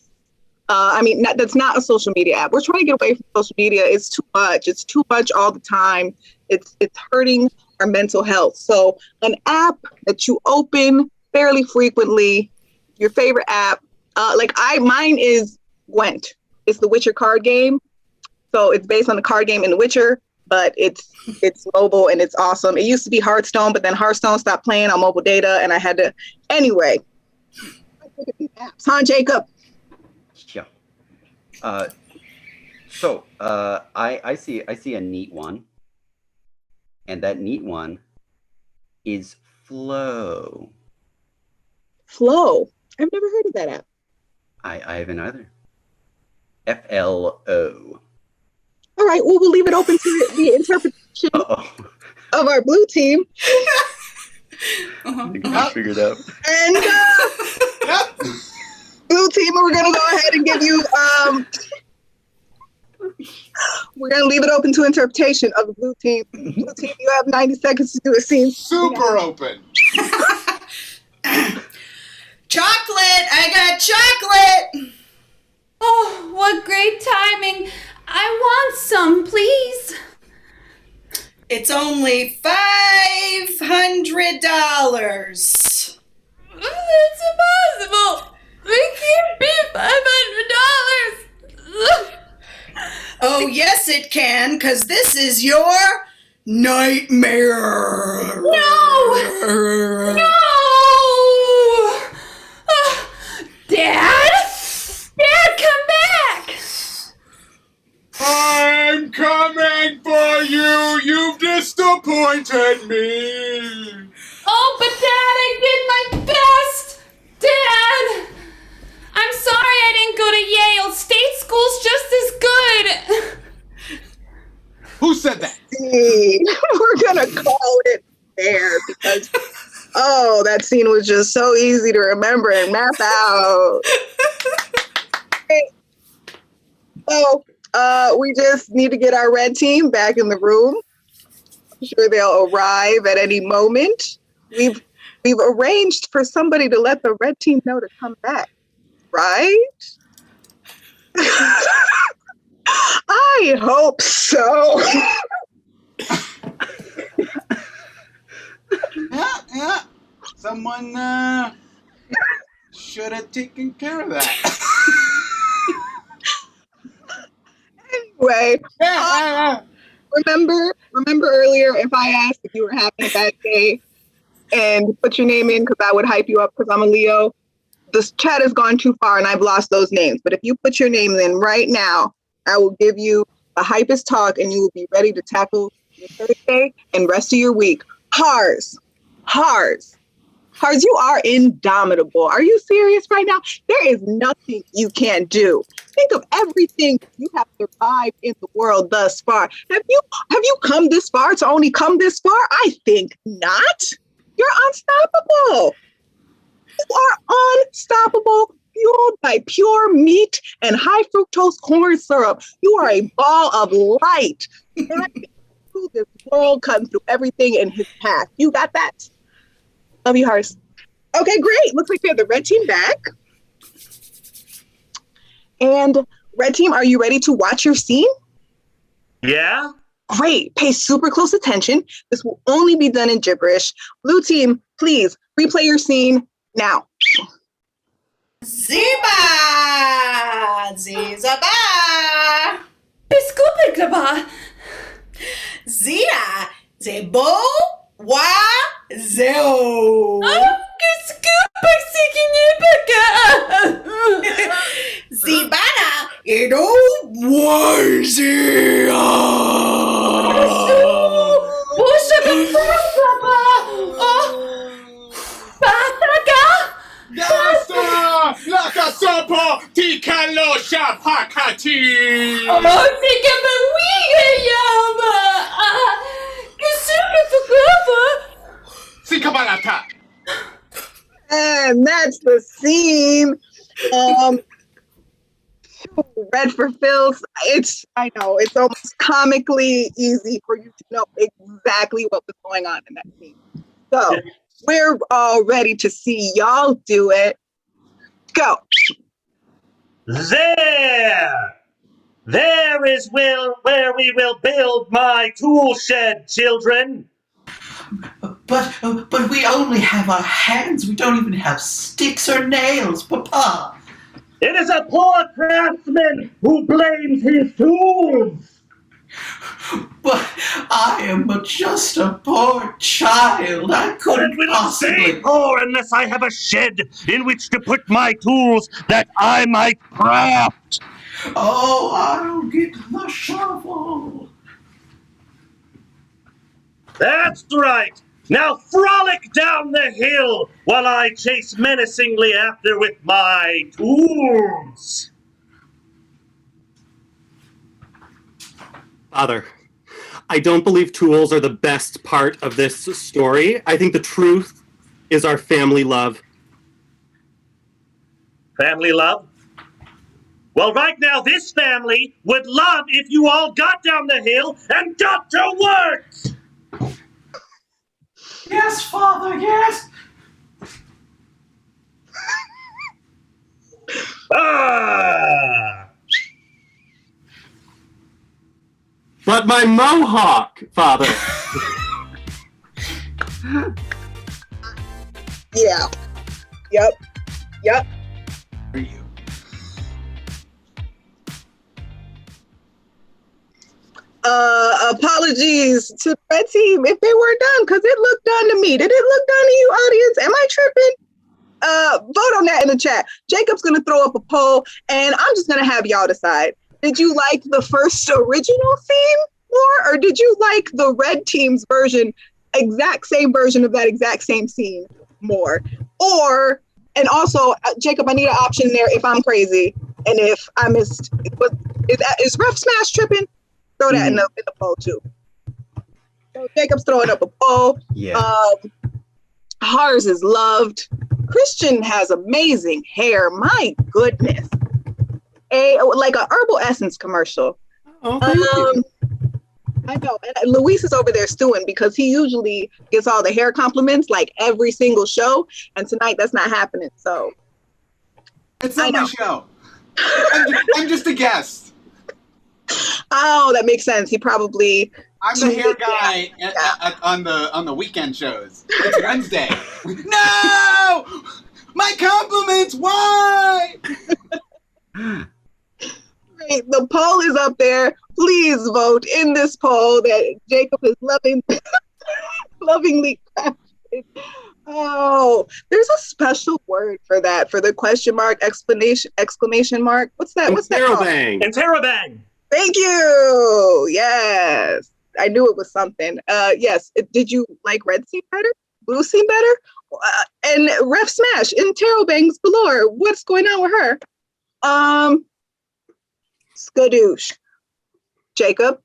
that's not a social media app. We're trying to get away from social media. It's too much. It's too much all the time. It's hurting our mental health. So, an app that you open fairly frequently, your favorite app. Mine is Gwent. It's the Witcher card game. So it's based on the card game in The Witcher, but it's mobile and it's awesome. It used to be Hearthstone, but then Hearthstone stopped playing on mobile data, and I had to. Anyway, huh, Jacob? Yeah. I see a neat one, and that neat one is Flow. Flow. I've never heard of that app. I haven't either. FLO. All right, well, we'll leave it open to the interpretation of our blue team. I think we figured out. And blue team, we're going to go ahead and give you, we're going to leave it open to interpretation of the blue team. Blue team, you have 90 seconds to do a scene. Super open. Chocolate! I got chocolate! Oh, what great timing. I want some, please. It's only $500. That's impossible. It can't be $500. Oh, yes, it can, because this is your nightmare. No! No! Dad? Dad, come back! I'm coming for you. You've disappointed me. Oh, but Dad, I did my best! Dad! I'm sorry I didn't go to Yale. State school's just as good. Who said that? We're going to call it there because, that scene was just so easy to remember and map out. So, we just need to get our red team back in the room. I'm sure they'll arrive at any moment. We've arranged for somebody to let the red team know to come back. right? I hope so. Yeah. Someone should have taken care of that. Anyway, remember earlier if I asked if you were having a bad day and put your name in because I would hype you up because I'm a Leo. This chat has gone too far and I've lost those names. But if you put your name in right now, I will give you the hypest talk and you will be ready to tackle your Thursday and rest of your week. Hars, you are indomitable. Are you serious right now? There is nothing you can't do. Think of everything you have survived in the world thus far. Have you come this far to only come this far? I think not. You're unstoppable. You are unstoppable, fueled by pure meat and high fructose corn syrup. You are a ball of light. Through this world, cutting through everything in his path. You got that? Love you, Hars. Okay, great. Looks like we have the red team back. And red team, are you ready to watch your scene? Yeah? Great. Pay super close attention. This will only be done in gibberish. Blue team, please replay your scene now. Ziba! Zizaba! Biskupiklaba! Zira! Zebo! Wa! Zeo! Zibana! Ido! Wazia! Gasta! Lakasopo! Tikalo Shapakati! Sikabalata! And that's the scene. Red for Phils. I know, it's almost comically easy for you to know exactly what was going on in that scene. So we're all ready to see y'all do it. Go. There is where we will build my tool shed, children. But we only have our hands. We don't even have sticks or nails, Papa. It is a poor craftsman who blames his tools. But I am but just a poor child. I couldn't possibly. Say poor unless I have a shed in which to put my tools that I might craft. Oh, I'll get the shovel. That's right. Now frolic down the hill while I chase menacingly after with my tools. Father, I don't believe tools are the best part of this story. I think the truth is our family love. Family love? Well, right now, this family would love if you all got down the hill and got to work! Yes, Father, yes. But my mohawk, Father. Yeah. Yep. Are you? Apologies to the red team if they were done, because it looked done to me. Did it look done to you, audience? Am I tripping? Vote on that in the chat. Jacob's gonna throw up a poll, and I'm just gonna have y'all decide. Did you like the first original scene more, or did you like the red team's version, exact same version of that exact same scene more? Or, and also, Jacob, I need an option there if I'm crazy, and if I missed, is Ref Smash tripping? Throw that in the poll too. So Jacob's throwing up a poll. Yeah. Hars is loved. Christian has amazing hair. My goodness. Like a herbal essence commercial. Oh, thank you. I know. And Luis is over there stewing because he usually gets all the hair compliments like every single show. And tonight that's not happening. So It's not my show. I'm just a guest. Oh, that makes sense. He probably. I'm the hair guy on the weekend shows. It's Wednesday. No! My compliments. Why? Great. The poll is up there. Please vote in this poll that Jacob is lovingly crafted. Oh, there's a special word for that, for the question mark, exclamation mark. What's that? What's that called? Interrobang. Thank you. Yes. I knew it was something. Yes. Did you like red scene better? Blue scene better? And Ref Smash in Bangs galore. What's going on with her? Skadoosh. Jacob?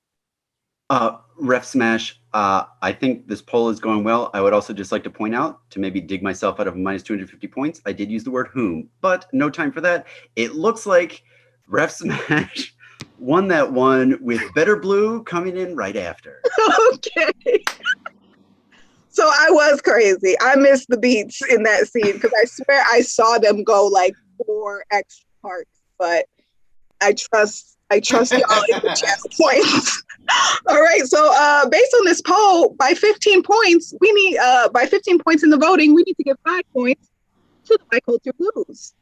Ref Smash, I think this poll is going well. I would also just like to point out, to maybe dig myself out of minus 250 points, I did use the word whom, but no time for that. It looks like Ref Smash won that one with Better Blue coming in right after. Okay. So I was crazy. I missed the beats in that scene because I swear I saw them go like 4 extra parts, but I trust y'all in the channel points. All right, so based on this poll, by 15 points, we need by 15 points in the voting, we need to give 5 points to the Biculture Blues.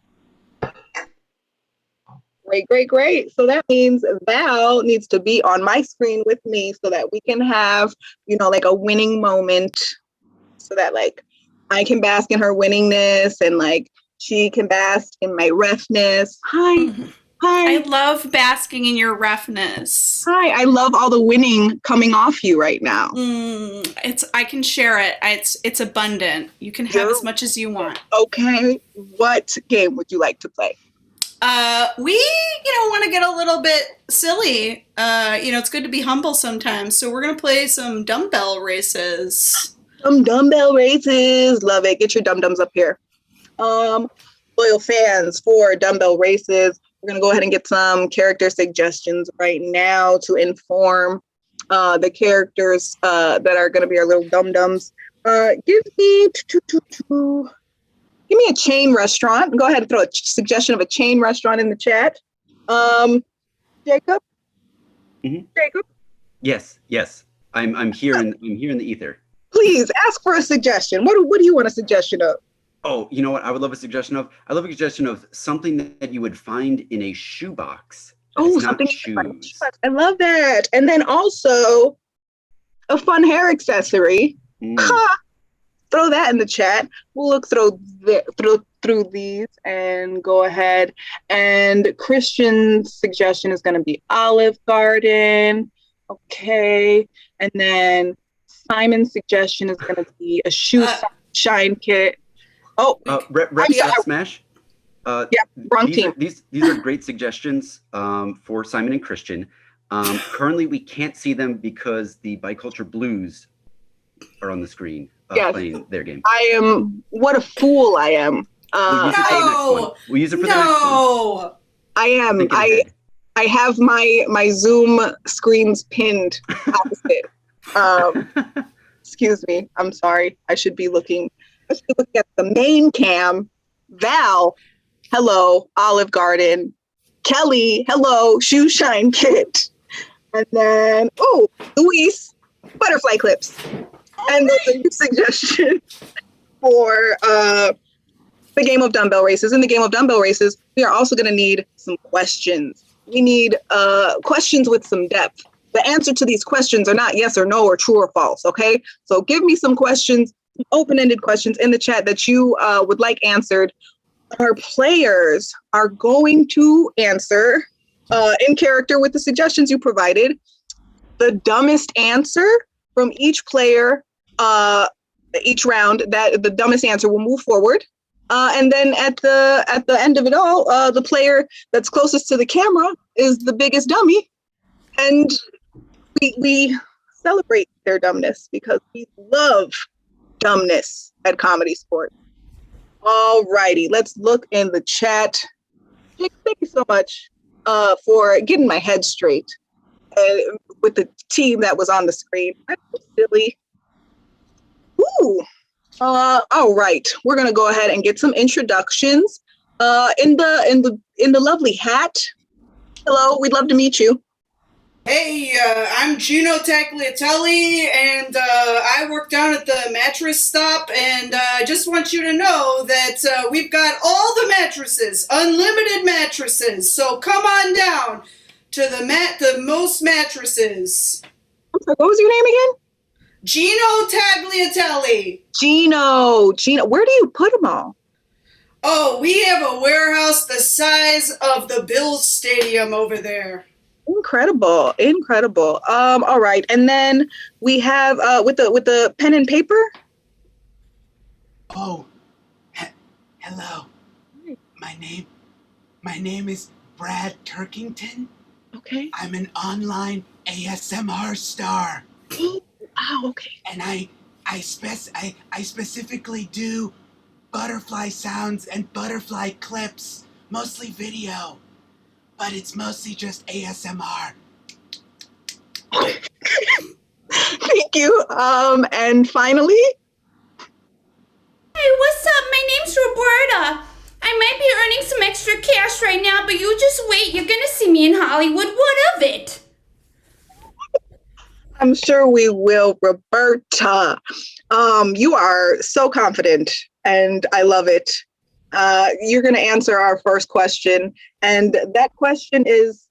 Great. So that means Val needs to be on my screen with me so that we can have, like a winning moment, so that like I can bask in her winningness and like she can bask in my refness. Hi. I love basking in your refness. Hi, I love all the winning coming off you right now. I can share it. It's abundant. You can have as much as you want. Okay. What game would you like to play? We want to get a little bit silly. It's good to be humble sometimes. So we're gonna play some dumbbell races. Some dumbbell races. Love it. Get your dum-dums up here. Loyal fans, for dumbbell races, we're going to go ahead and get some character suggestions right now to inform the characters that are going to be our little dum-dums. Give me a chain restaurant. Go ahead and throw a suggestion of a chain restaurant in the chat. Jacob? Mm-hmm. Jacob? Yes. I'm here in the ether. Please ask for a suggestion. What do you want a suggestion of? Oh, you know what I would love a suggestion of? I love a suggestion of something that you would find in a shoebox. Oh, something. I love that. And then also a fun hair accessory. Throw that in the chat. We'll look through these and go ahead. And Christian's suggestion is going to be Olive Garden. Okay. And then Simon's suggestion is going to be a shoe shine kit. Oh, Rep Smash. Yeah, wrong team. These are great suggestions for Simon and Christian. Currently, we can't see them because the Biculture Blues are on the screen playing their game. What a fool I am. We'll use it for the next one. I am. I have my Zoom screens pinned opposite. Excuse me. I'm sorry. I should be looking at the main cam. Val, hello, Olive Garden. Kelly, hello, Shoe Shine Kit. And then, Luis, butterfly clips. And then the suggestion for the game of dumbbell races. In the game of dumbbell races, we are also going to need some questions. We need questions with some depth. The answer to these questions are not yes or no or true or false, okay? So give me some questions, open-ended questions in the chat that you would like answered. Our players are going to answer in character with the suggestions you provided. The dumbest answer from each player, each round, that the dumbest answer will move forward. And then at the end of it all, the player that's closest to the camera is the biggest dummy. And we celebrate their dumbness because we love dumbness at Comedysportz. All righty, let's look in the chat. Thank you so much for getting my head straight with the team that was on the screen. I'm so silly. Ooh. All right, we're gonna go ahead and get some introductions. In the lovely hat. Hello, we'd love to meet you. Hey, I'm Gino Tagliatelli, and I work down at the mattress stop, and I just want you to know that we've got all the mattresses, unlimited mattresses, so come on down to the most mattresses. I'm sorry, what was your name again? Gino Tagliatelli. Gino, where do you put them all? Oh, we have a warehouse the size of the Bills Stadium over there. Incredible. All right, and then we have with the pen and paper. Oh, hello. My name is Brad Turkington. Okay. I'm an online ASMR star. Oh, okay. And I specifically do butterfly sounds and butterfly clips, mostly video, but it's mostly just ASMR. Thank you. And finally. Hey, what's up? My name's Roberta. I might be earning some extra cash right now, but you just wait. You're gonna see me in Hollywood. What of it? I'm sure we will, Roberta. You are so confident, and I love it. You're going to answer our first question, and that question is,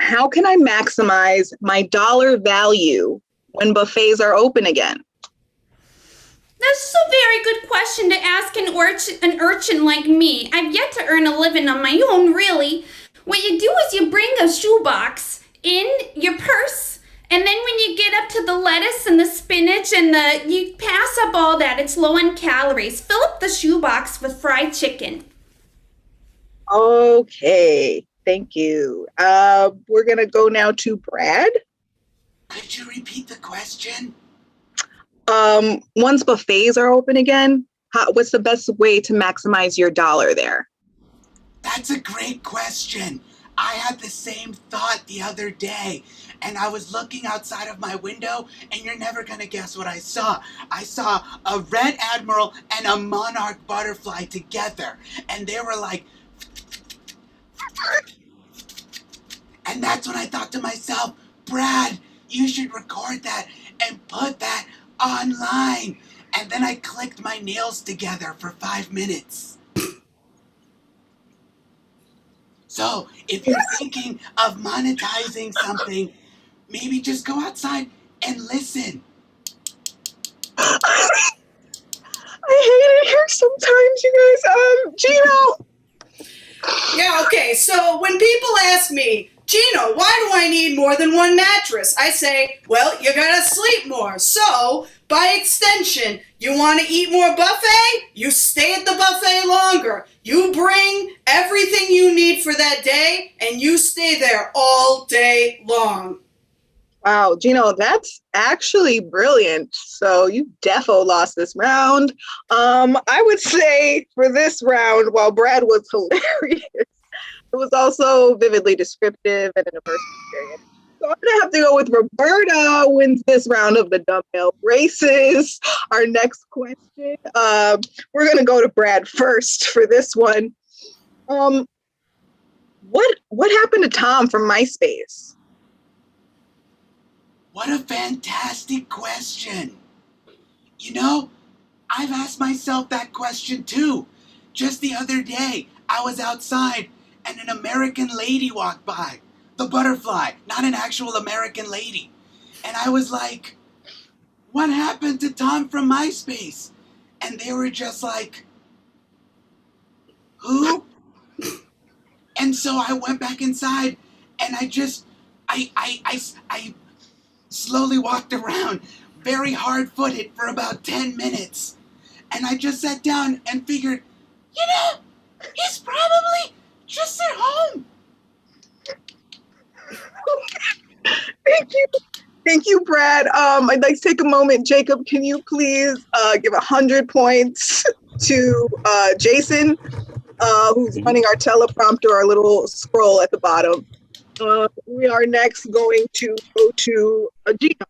how can I maximize my dollar value when buffets are open again? That's a very good question to ask an urchin like me. I've yet to earn a living on my own, really. What you do is you bring a shoebox in your purse, and then when you get up to the lettuce and the spinach and you pass up all that. It's low in calories. Fill up the shoebox with fried chicken. Okay, thank you. We're going to go now to Brad. Could you repeat the question? Once buffets are open again, what's the best way to maximize your dollar there? That's a great question. I had the same thought the other day, and I was looking outside of my window, and you're never going to guess what I saw. I saw a red admiral and a monarch butterfly together, and they were like, and that's when I thought to myself, Brad, you should record that and put that online. And then I clicked my nails together for 5 minutes. So if you're thinking of monetizing something, maybe just go outside and listen. I hate it here sometimes, you guys. Gino. Yeah, okay, so when people ask me, Gino, why do I need more than one mattress? I say, well, you gotta sleep more. So, by extension, you want to eat more buffet? You stay at the buffet longer. You bring everything you need for that day, and you stay there all day long. Wow, Gino, that's actually brilliant. So you defo lost this round. I would say for this round, while Brad was hilarious, it was also vividly descriptive and an immersive experience. So I'm gonna have to go with Roberta wins this round of the dumbbell races. Our next question, we're gonna go to Brad first for this one. What happened to Tom from MySpace? What a fantastic question. You know, I've asked myself that question too. Just the other day, I was outside and an American lady walked by. The butterfly, not an actual American lady. And I was like, what happened to Tom from MySpace? And they were just like, who? And so I went back inside and I slowly walked around, very hard-footed for about 10 minutes. And I just sat down and figured, you know, he's probably just at home. Thank you, Brad. I'd like to take a moment. Jacob, can you please give 100 points to Jason, who's running our teleprompter, our little scroll at the bottom. We are next going to go to Gino.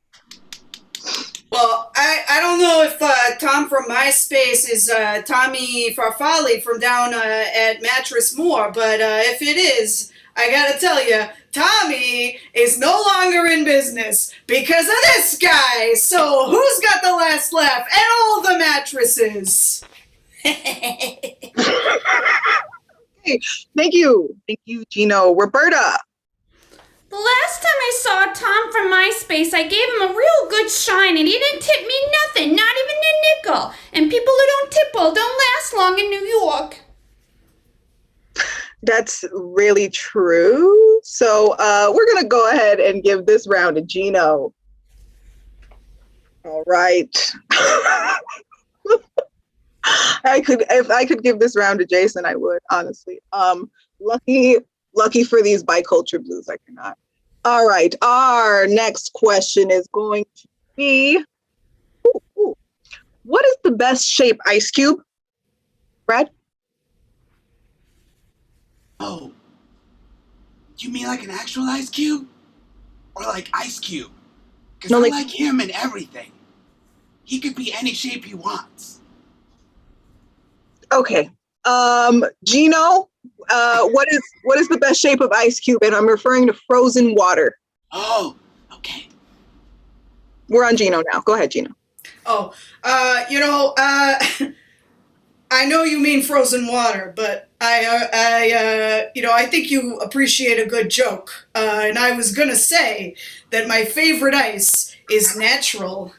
Well, I don't know if Tom from MySpace is Tommy Farfalli from down at Mattress Moore, but if it is, I gotta tell you, Tommy is no longer in business because of this guy. So who's got the last laugh and all the mattresses? Hey, thank you, Gino. Roberta. The last time I saw Tom from MySpace, I gave him a real good shine and he didn't tip me nothing, not even a nickel. And people who don't tipple don't last long in New York. That's really true. So we're going to go ahead and give this round to Gino. All right. If I could give this round to Jason, I would, honestly. Lucky for these biculture blues, I cannot. All right, our next question is going to be, what is the best shape ice cube? Brad? Oh, you mean like an actual ice cube? Or like Ice Cube? Because I like him and everything. He could be any shape he wants. Okay. Gino, what is the best shape of ice cube? And I'm referring to frozen water. Oh, okay. We're on Gino now. Go ahead, Gino. Oh, I know you mean frozen water, but I think you appreciate a good joke. And I was gonna say that my favorite ice is natural.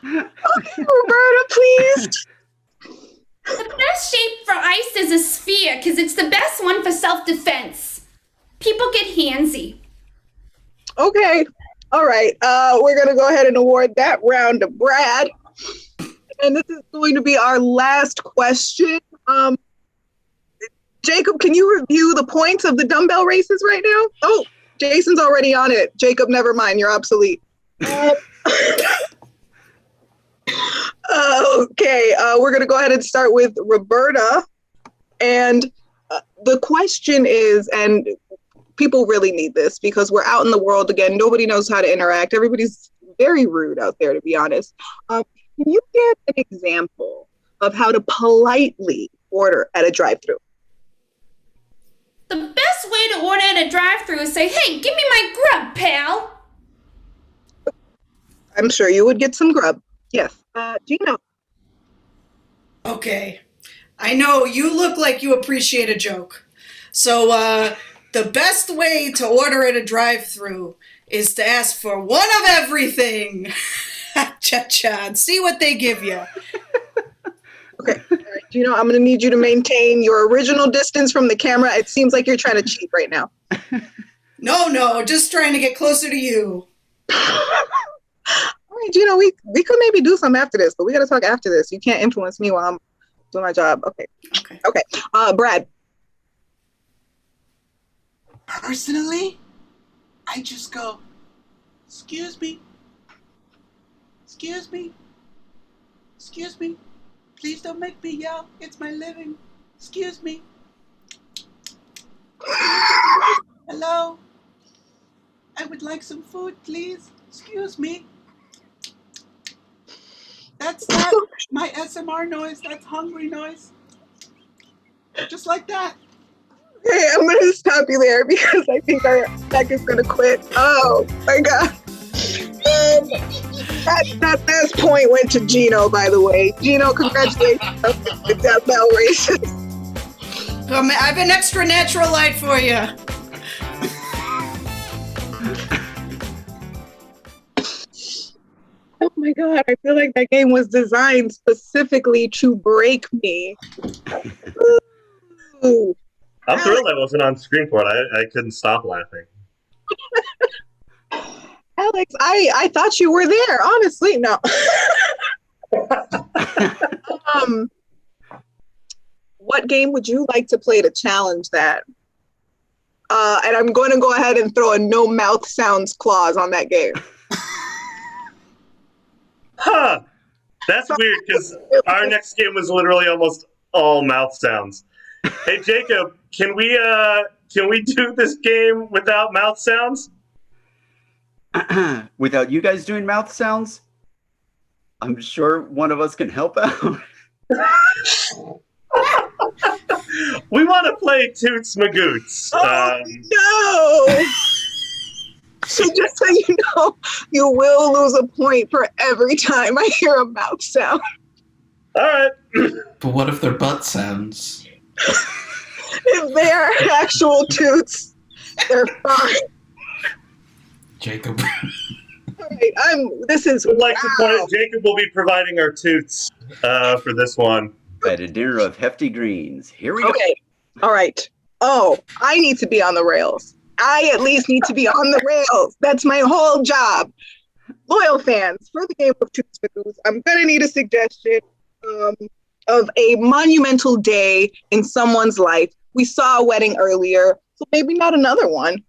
Okay, Roberta, please. The best shape for ice is a sphere because it's the best one for self-defense. People get handsy. Okay. All right. We're going to go ahead and award that round to Brad. And this is going to be our last question. Jacob, can you review the points of the dumbbell races right now? Oh, Jason's already on it. Jacob, never mind. You're obsolete. Okay, we're going to go ahead and start with Roberta. And the question is, and people really need this because we're out in the world again. Nobody knows how to interact. Everybody's very rude out there, to be honest. Can you give an example of how to politely order at a drive-thru? The best way to order at a drive-thru is say, "Hey, give me my grub, pal." I'm sure you would get some grub. Yes. Gino. Okay. I know you look like you appreciate a joke. So, the best way to order at a drive-thru is to ask for one of everything. Cha-cha, and see what they give you. Okay. All right, Gino, I'm going to need you to maintain your original distance from the camera. It seems like you're trying to cheat right now. No, just trying to get closer to you. All right, Gino, we could maybe do something after this, but we got to talk after this. You can't influence me while I'm doing my job. Okay. Brad. Personally, I just go, excuse me, please don't make me yell, it's my living, excuse me. Hello, I would like some food, please, excuse me. That's not my SMR noise, that's hungry noise. Just like that. Hey, I'm going to stop you there because I think our tech is going to quit. Oh, my God. That last point went to Gino, by the way. Gino, congratulations with that bell races. I have an extra natural light for you. Oh my God, I feel like that game was designed specifically to break me. Ooh. I'm thrilled I wasn't on screen for it. I couldn't stop laughing. Alex, I thought you were there, honestly. No. What game would you like to play to challenge that? And I'm going to go ahead and throw a no mouth sounds clause on that game. Huh. That's weird because our next game was literally almost all mouth sounds. Hey Jacob, can we do this game without mouth sounds? without you guys doing mouth sounds, I'm sure one of us can help out. We want to play Toots Magoots. No! So just so you know, you will lose a point for every time I hear a mouth sound. All right. But what if they're butt sounds? If they are actual toots, they're fine. Jacob. All right, this is. Would like to point out, Jacob will be providing our toots for this one. At a dinner of hefty greens. Here we go. Okay. All right. Oh, I need to be on the rails. I at least need to be on the rails. That's my whole job. Loyal fans, for the game of Toots Magoots, I'm going to need a suggestion of a monumental day in someone's life. We saw a wedding earlier, so maybe not another one.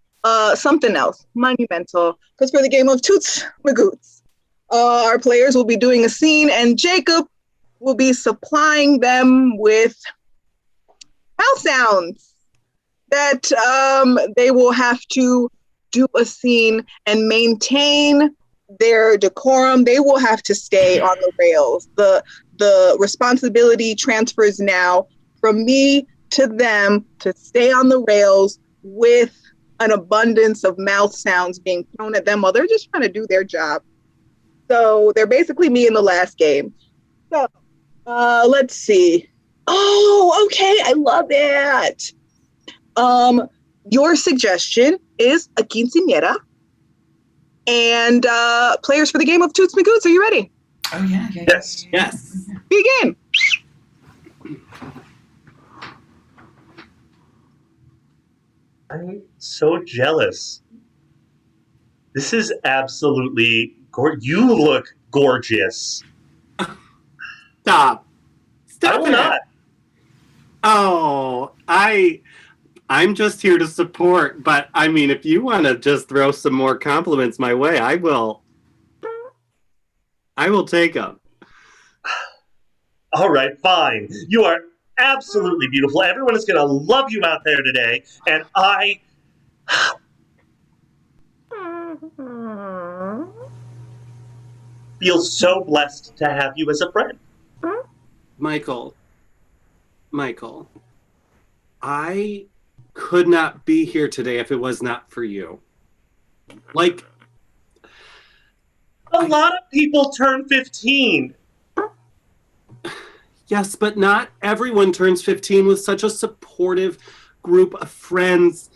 Something else, monumental. Because for the game of Toots Magoots, our players will be doing a scene, and Jacob will be supplying them with mouth sounds that they will have to do a scene and maintain their decorum. They will have to stay on the rails. The responsibility transfers now from me to them to stay on the rails with an abundance of mouth sounds being thrown at them while they're just trying to do their job. So they're basically me in the last game. So let's see. Oh, okay. I love it. Your suggestion is a quinceañera. And players for the game of Toots Magoots, are you ready? Oh, yeah. Yes. Yes. Begin. I'm so jealous. This is absolutely gorgeous. You look gorgeous. Stop. I will not. Oh, I'm just here to support, but I mean, if you want to just throw some more compliments my way, I will take them. All right, fine. You are absolutely beautiful. Everyone is going to love you out there today, and I feel so blessed to have you as a friend. Michael, I could not be here today if it was not for you. Like, a lot of people turn 15. Yes, but not everyone turns 15 with such a supportive group of friends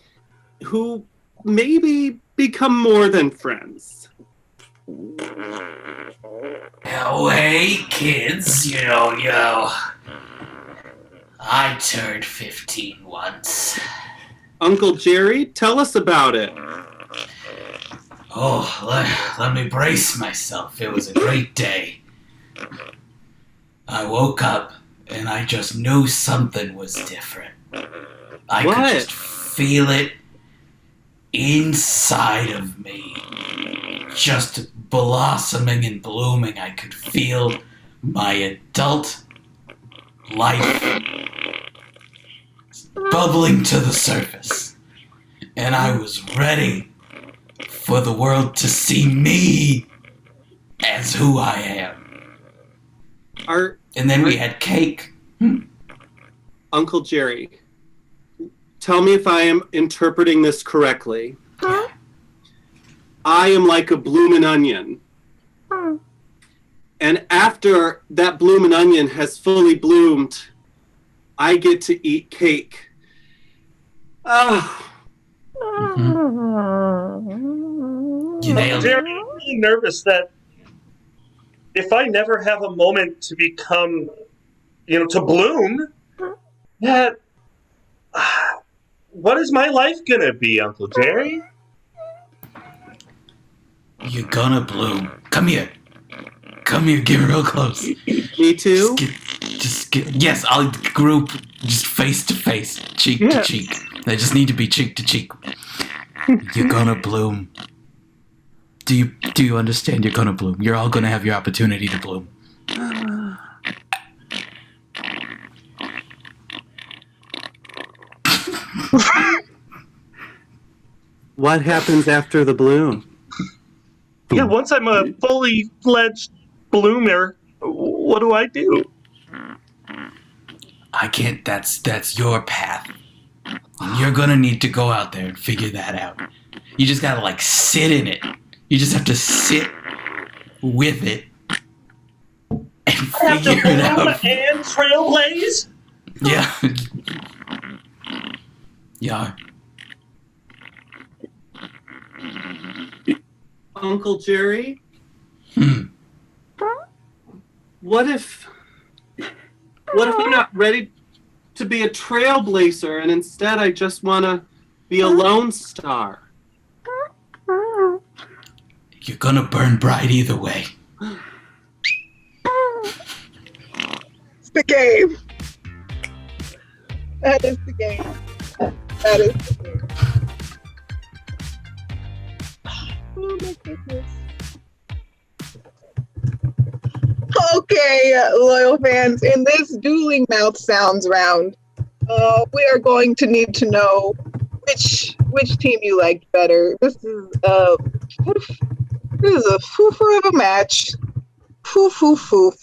who maybe become more than friends. Oh, hey, kids, yo. I turned 15 once. Uncle Jerry, tell us about it. Oh, let me brace myself. It was a great day. I woke up and I just knew something was different. I could just feel it inside of me. Just blossoming and blooming. I could feel my adult life bubbling to the surface. And I was ready for the world to see me as who I am. And then we had cake. Uncle Jerry, tell me if I am interpreting this correctly. I am like a bloomin' onion. And after that bloomin' onion has fully bloomed, I get to eat cake. Jerry, I'm really nervous that if I never have a moment to become, to bloom, that what is my life gonna be, Uncle Jerry? You're gonna bloom. Come here. Get real close. Me too? Yes, I'll group just face to face, cheek to cheek. They just need to be cheek to cheek. You're gonna bloom. Do you understand? You're gonna bloom. You're all gonna have your opportunity to bloom. What happens after the bloom? Yeah, once I'm a fully fledged bloomer, what do I do? I can't. That's your path. And you're gonna need to go out there and figure that out. You just gotta like sit in it. You just have to sit with it and I have to figure it bloom out. and trailblaze? Yeah. Yeah. Uncle Jerry? What if I'm not ready to be a trailblazer and instead I just want to be a lone star? You're gonna burn bright either way. It's the game. That is the game. That is the game. Oh my goodness. Okay, loyal fans, in this dueling mouth sounds round, we are going to need to know which team you liked better. This is a foofer of a match. Foof, foof, foof.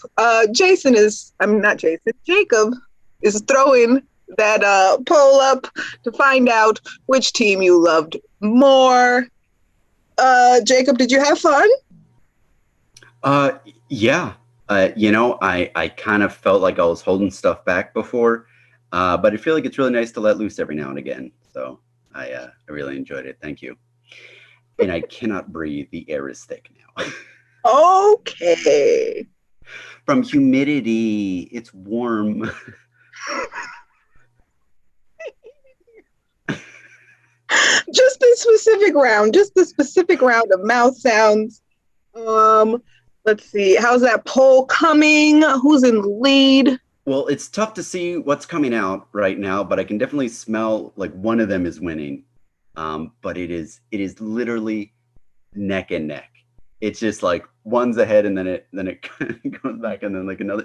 Jacob is throwing that poll up to find out which team you loved more. Jacob, did you have fun? Yeah. I kind of felt like I was holding stuff back before, but I feel like it's really nice to let loose every now and again. So I really enjoyed it. Thank you. And I cannot breathe. The air is thick now. Okay. From humidity. It's warm. Just the specific round of mouth sounds. Let's see. How's that poll coming? Who's in the lead? Well, it's tough to see what's coming out right now, but I can definitely smell like one of them is winning. But it is literally neck and neck. It's just like one's ahead and then it goes back and then like another.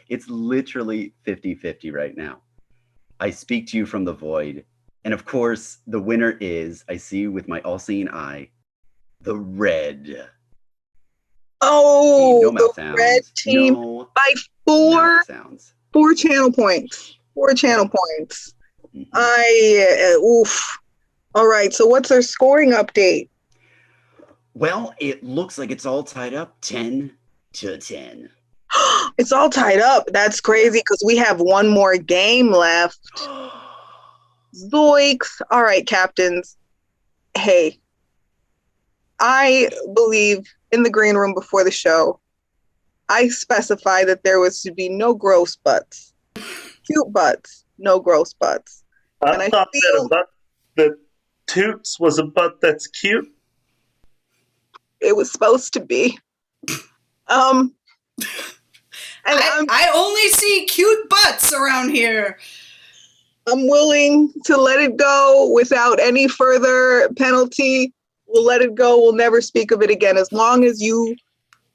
It's literally 50-50 right now. I speak to you from the void. And of course, the winner is, I see with my all-seeing eye, the red. Oh, no the sounds. red team No by four sounds. 4 channel points. 4 channel points. Oof. All right, so what's our scoring update? Well, it looks like it's all tied up 10-10. It's all tied up. That's crazy because we have one more game left. Zoinks. All right, captains. Hey, I believe in the green room before the show, I specified that there was to be no gross butts. Cute butts, no gross butts. I thought that a butt that toots was a butt that's cute. It was supposed to be. And I only see cute butts around here. I'm willing to let it go without any further penalty. We'll let it go. We'll never speak of it again. As long as you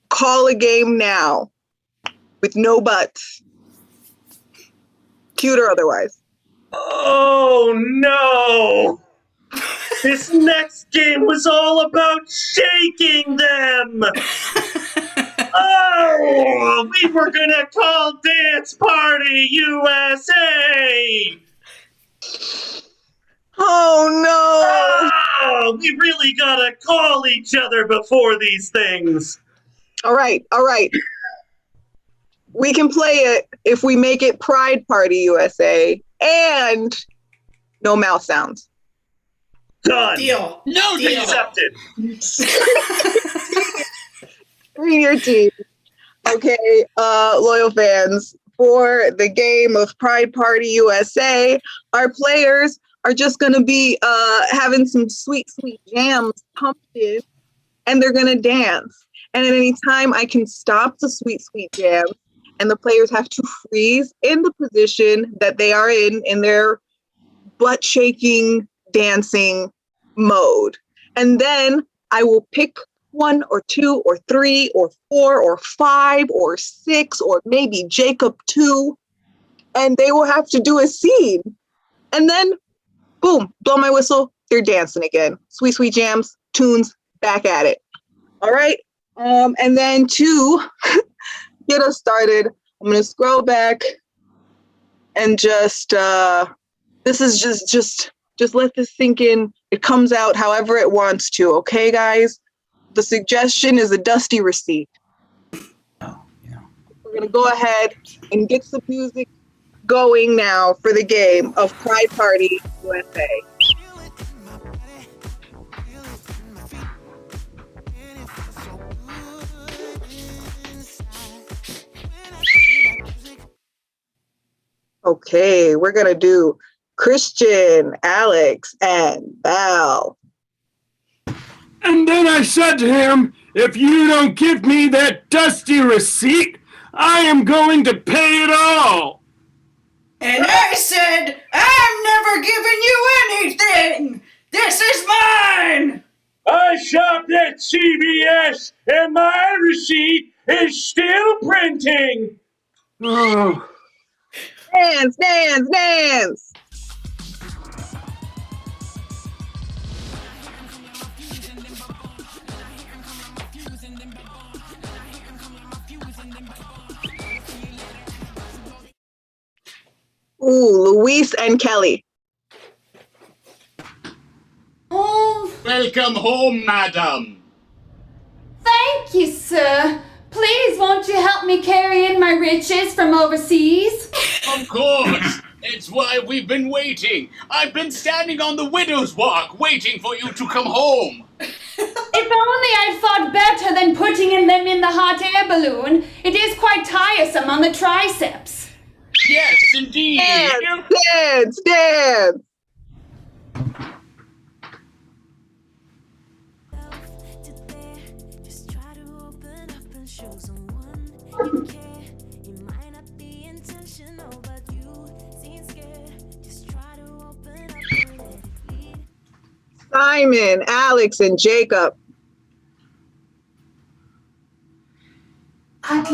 call a game now with no butts, cute or otherwise. Oh no! This next game was all about shaking them! Oh, we were gonna call Dance Party USA! Oh no! Oh, we really gotta call each other before these things. All right. We can play it if we make it Pride Party USA and no mouth sounds. Done. Deal. No deal. Accepted. Green your team. Okay, loyal fans, for the game of Pride Party USA, our players are just going to be having some sweet, sweet jams pumped in, and they're going to dance. And at any time, I can stop the sweet, sweet jams, and the players have to freeze in the position that they are in their butt-shaking, dancing mode. And then I will pick 1 or 2 or 3 or 4 or 5 or 6 or maybe Jacob 2, and they will have to do a scene. And then, boom, blow my whistle, they're dancing again. Sweet, sweet jams, tunes, back at it. All right. And then to get us started, I'm going to scroll back and just this is just let this sink in. It comes out however it wants to, okay, guys? The suggestion is a dusty receipt. We're going to go ahead and get some music going now for the game of Pride Party USA. Okay, we're going to do Christian, Alex, and Val. And then I said to him, if you don't give me that dusty receipt, I am going to pay it all. And I said, I'm never giving you anything. This is mine. I shopped at CVS and my receipt is still printing. Oh. Dance. Ooh, Luis and Kelly. Oh, Welcome home, madam. thank you, sir. Please, won't you help me carry in my riches from overseas? Of course. It's why we've been waiting. I've been standing on the widow's walk waiting for you to come home. If only I'd thought better than putting them in the hot air balloon. It is quite tiresome on the triceps. Yes, indeed. Dance. Simon, Alex, and Jacob. I'd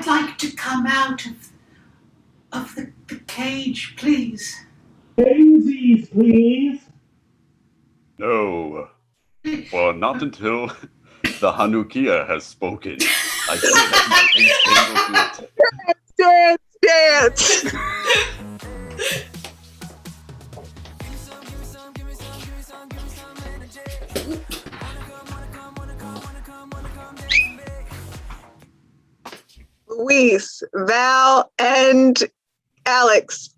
like to come out of the cage, please. Daisies, please. No. Well, not until the Hanukkah has spoken. I can't have my Dance. Luis, Val, and Alex.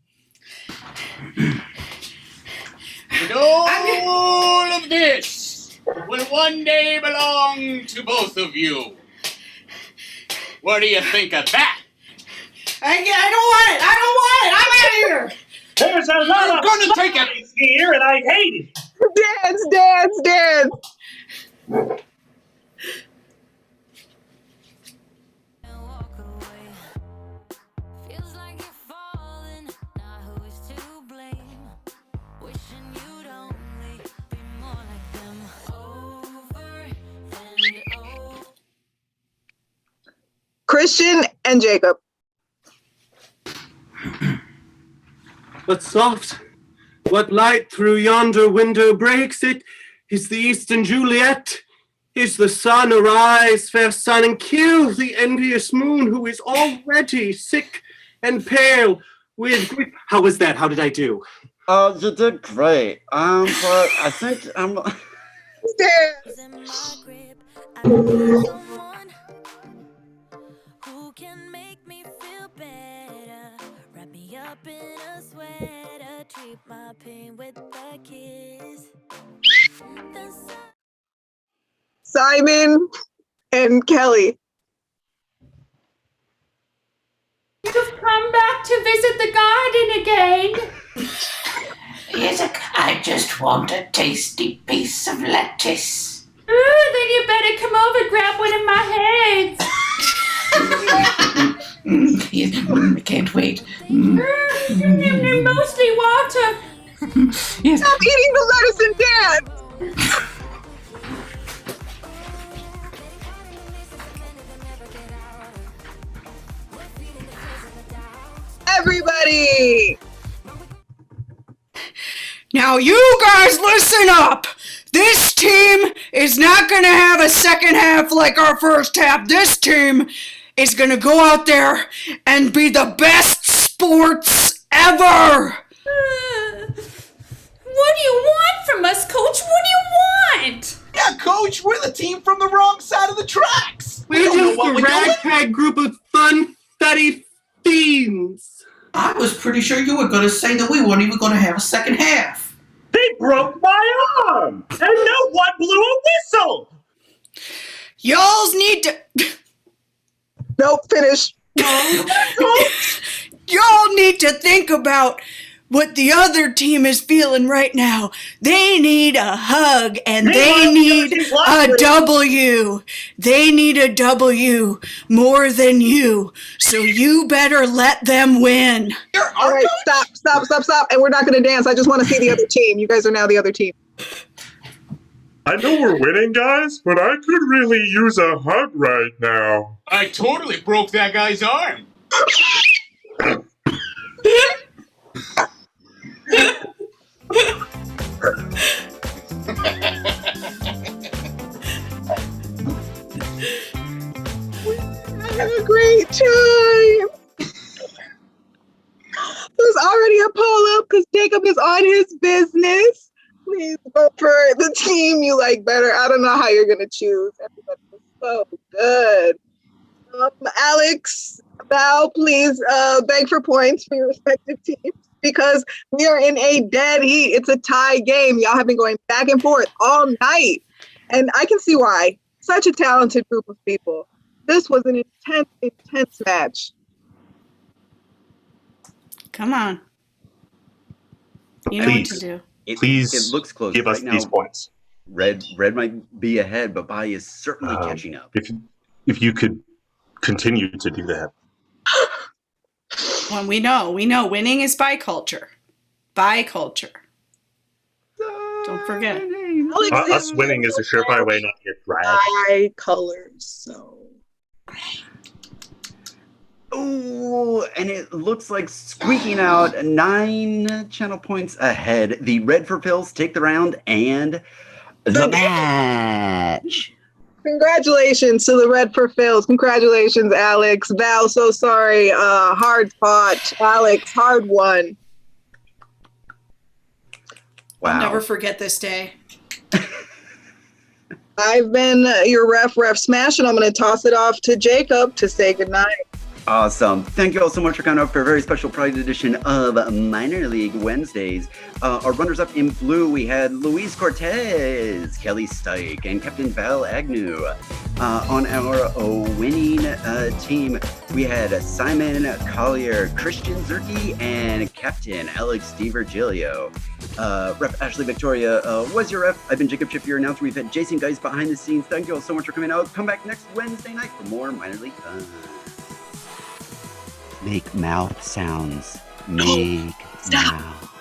And all of this will one day belong to both of you. What do you think of that? I don't want it. I'm out of here. There's a lot of gonna take it here, and I hate it. Dance. Christian and Jacob. What soft, what light through yonder window breaks it? Is the eastern Juliet? Is the sun arise, fair sun, and kill the envious moon who is already sick and pale with grief? How was that? How did I do? You did great. But I think I'm. Who can make me feel better? Wrap me up in a sweater, treat my pain with a kiss. Simon and Kelly. You've come back to visit the garden again. Yes, I just want a tasty piece of lettuce. Ooh, then you better come over, grab one of my heads. Yes, I can't wait. Mostly water. Yes. Stop eating the lettuce and dance. Everybody. Now you guys listen up. This team is not going to have a second half like our first half. This team is going to go out there and be the best sports ever. What do you want from us, Coach? What do you want? Yeah, Coach, we're the team from the wrong side of the tracks. We're just a ragtag group of fun-fuddy fiends. I was pretty sure you were going to say that we weren't even going to have a second half. They broke my arm, and no one blew a whistle. Y'all need to... Nope, finish. Y'all need to think about what the other team is feeling right now. They need a hug, and they need a W. They need a W more than you. So you better let them win. All right, stop. And we're not going to dance. I just want to see the other team. You guys are now the other team. I know we're winning, guys, but I could really use a hug right now. I totally broke that guy's arm. Have a great time. There's already a poll up because Jacob is on his business. Please vote for the team you like better. I don't know how you're gonna choose. Everybody was so good. Alex, Val, please beg for points for your respective teams because we are in a dead heat. It's a tie game. Y'all have been going back and forth all night. And I can see why. Such a talented group of people. This was an intense match. Come on. You know what to do. It looks close. Give us right these now, points. Red might be ahead, but Bai is certainly catching up. If you could continue to do that. Well, we know winning is biculture. Biculture. Don't forget. Us winning is a surefire way not to get dragged. Colors, so. Ooh, and it looks like squeaking out 9 channel points ahead. The Red for Pills take the round and the match. Congratulations to the Red for Phils. Congratulations, Alex. Val, so sorry. Hard fought. Alex, hard won. Wow. I'll never forget this day. I've been your ref Smash, and I'm going to toss it off to Jacob to say goodnight. Awesome. Thank you all so much for coming out for a very special Pride edition of Minor League Wednesdays. Our runners-up in blue, we had Luis Cortez, Kelly Stike, and Captain Val Agnew. On our winning team, we had Simon Collier, Christian Zerke, and Captain Alex DiVirgilio. Ref Ashley Victoria was your ref. I've been Jacob Chip, your announcer. We've had Jason Geis behind the scenes. Thank you all so much for coming out. Come back next Wednesday night for more Minor League fun. Make mouth sounds. Make mouth.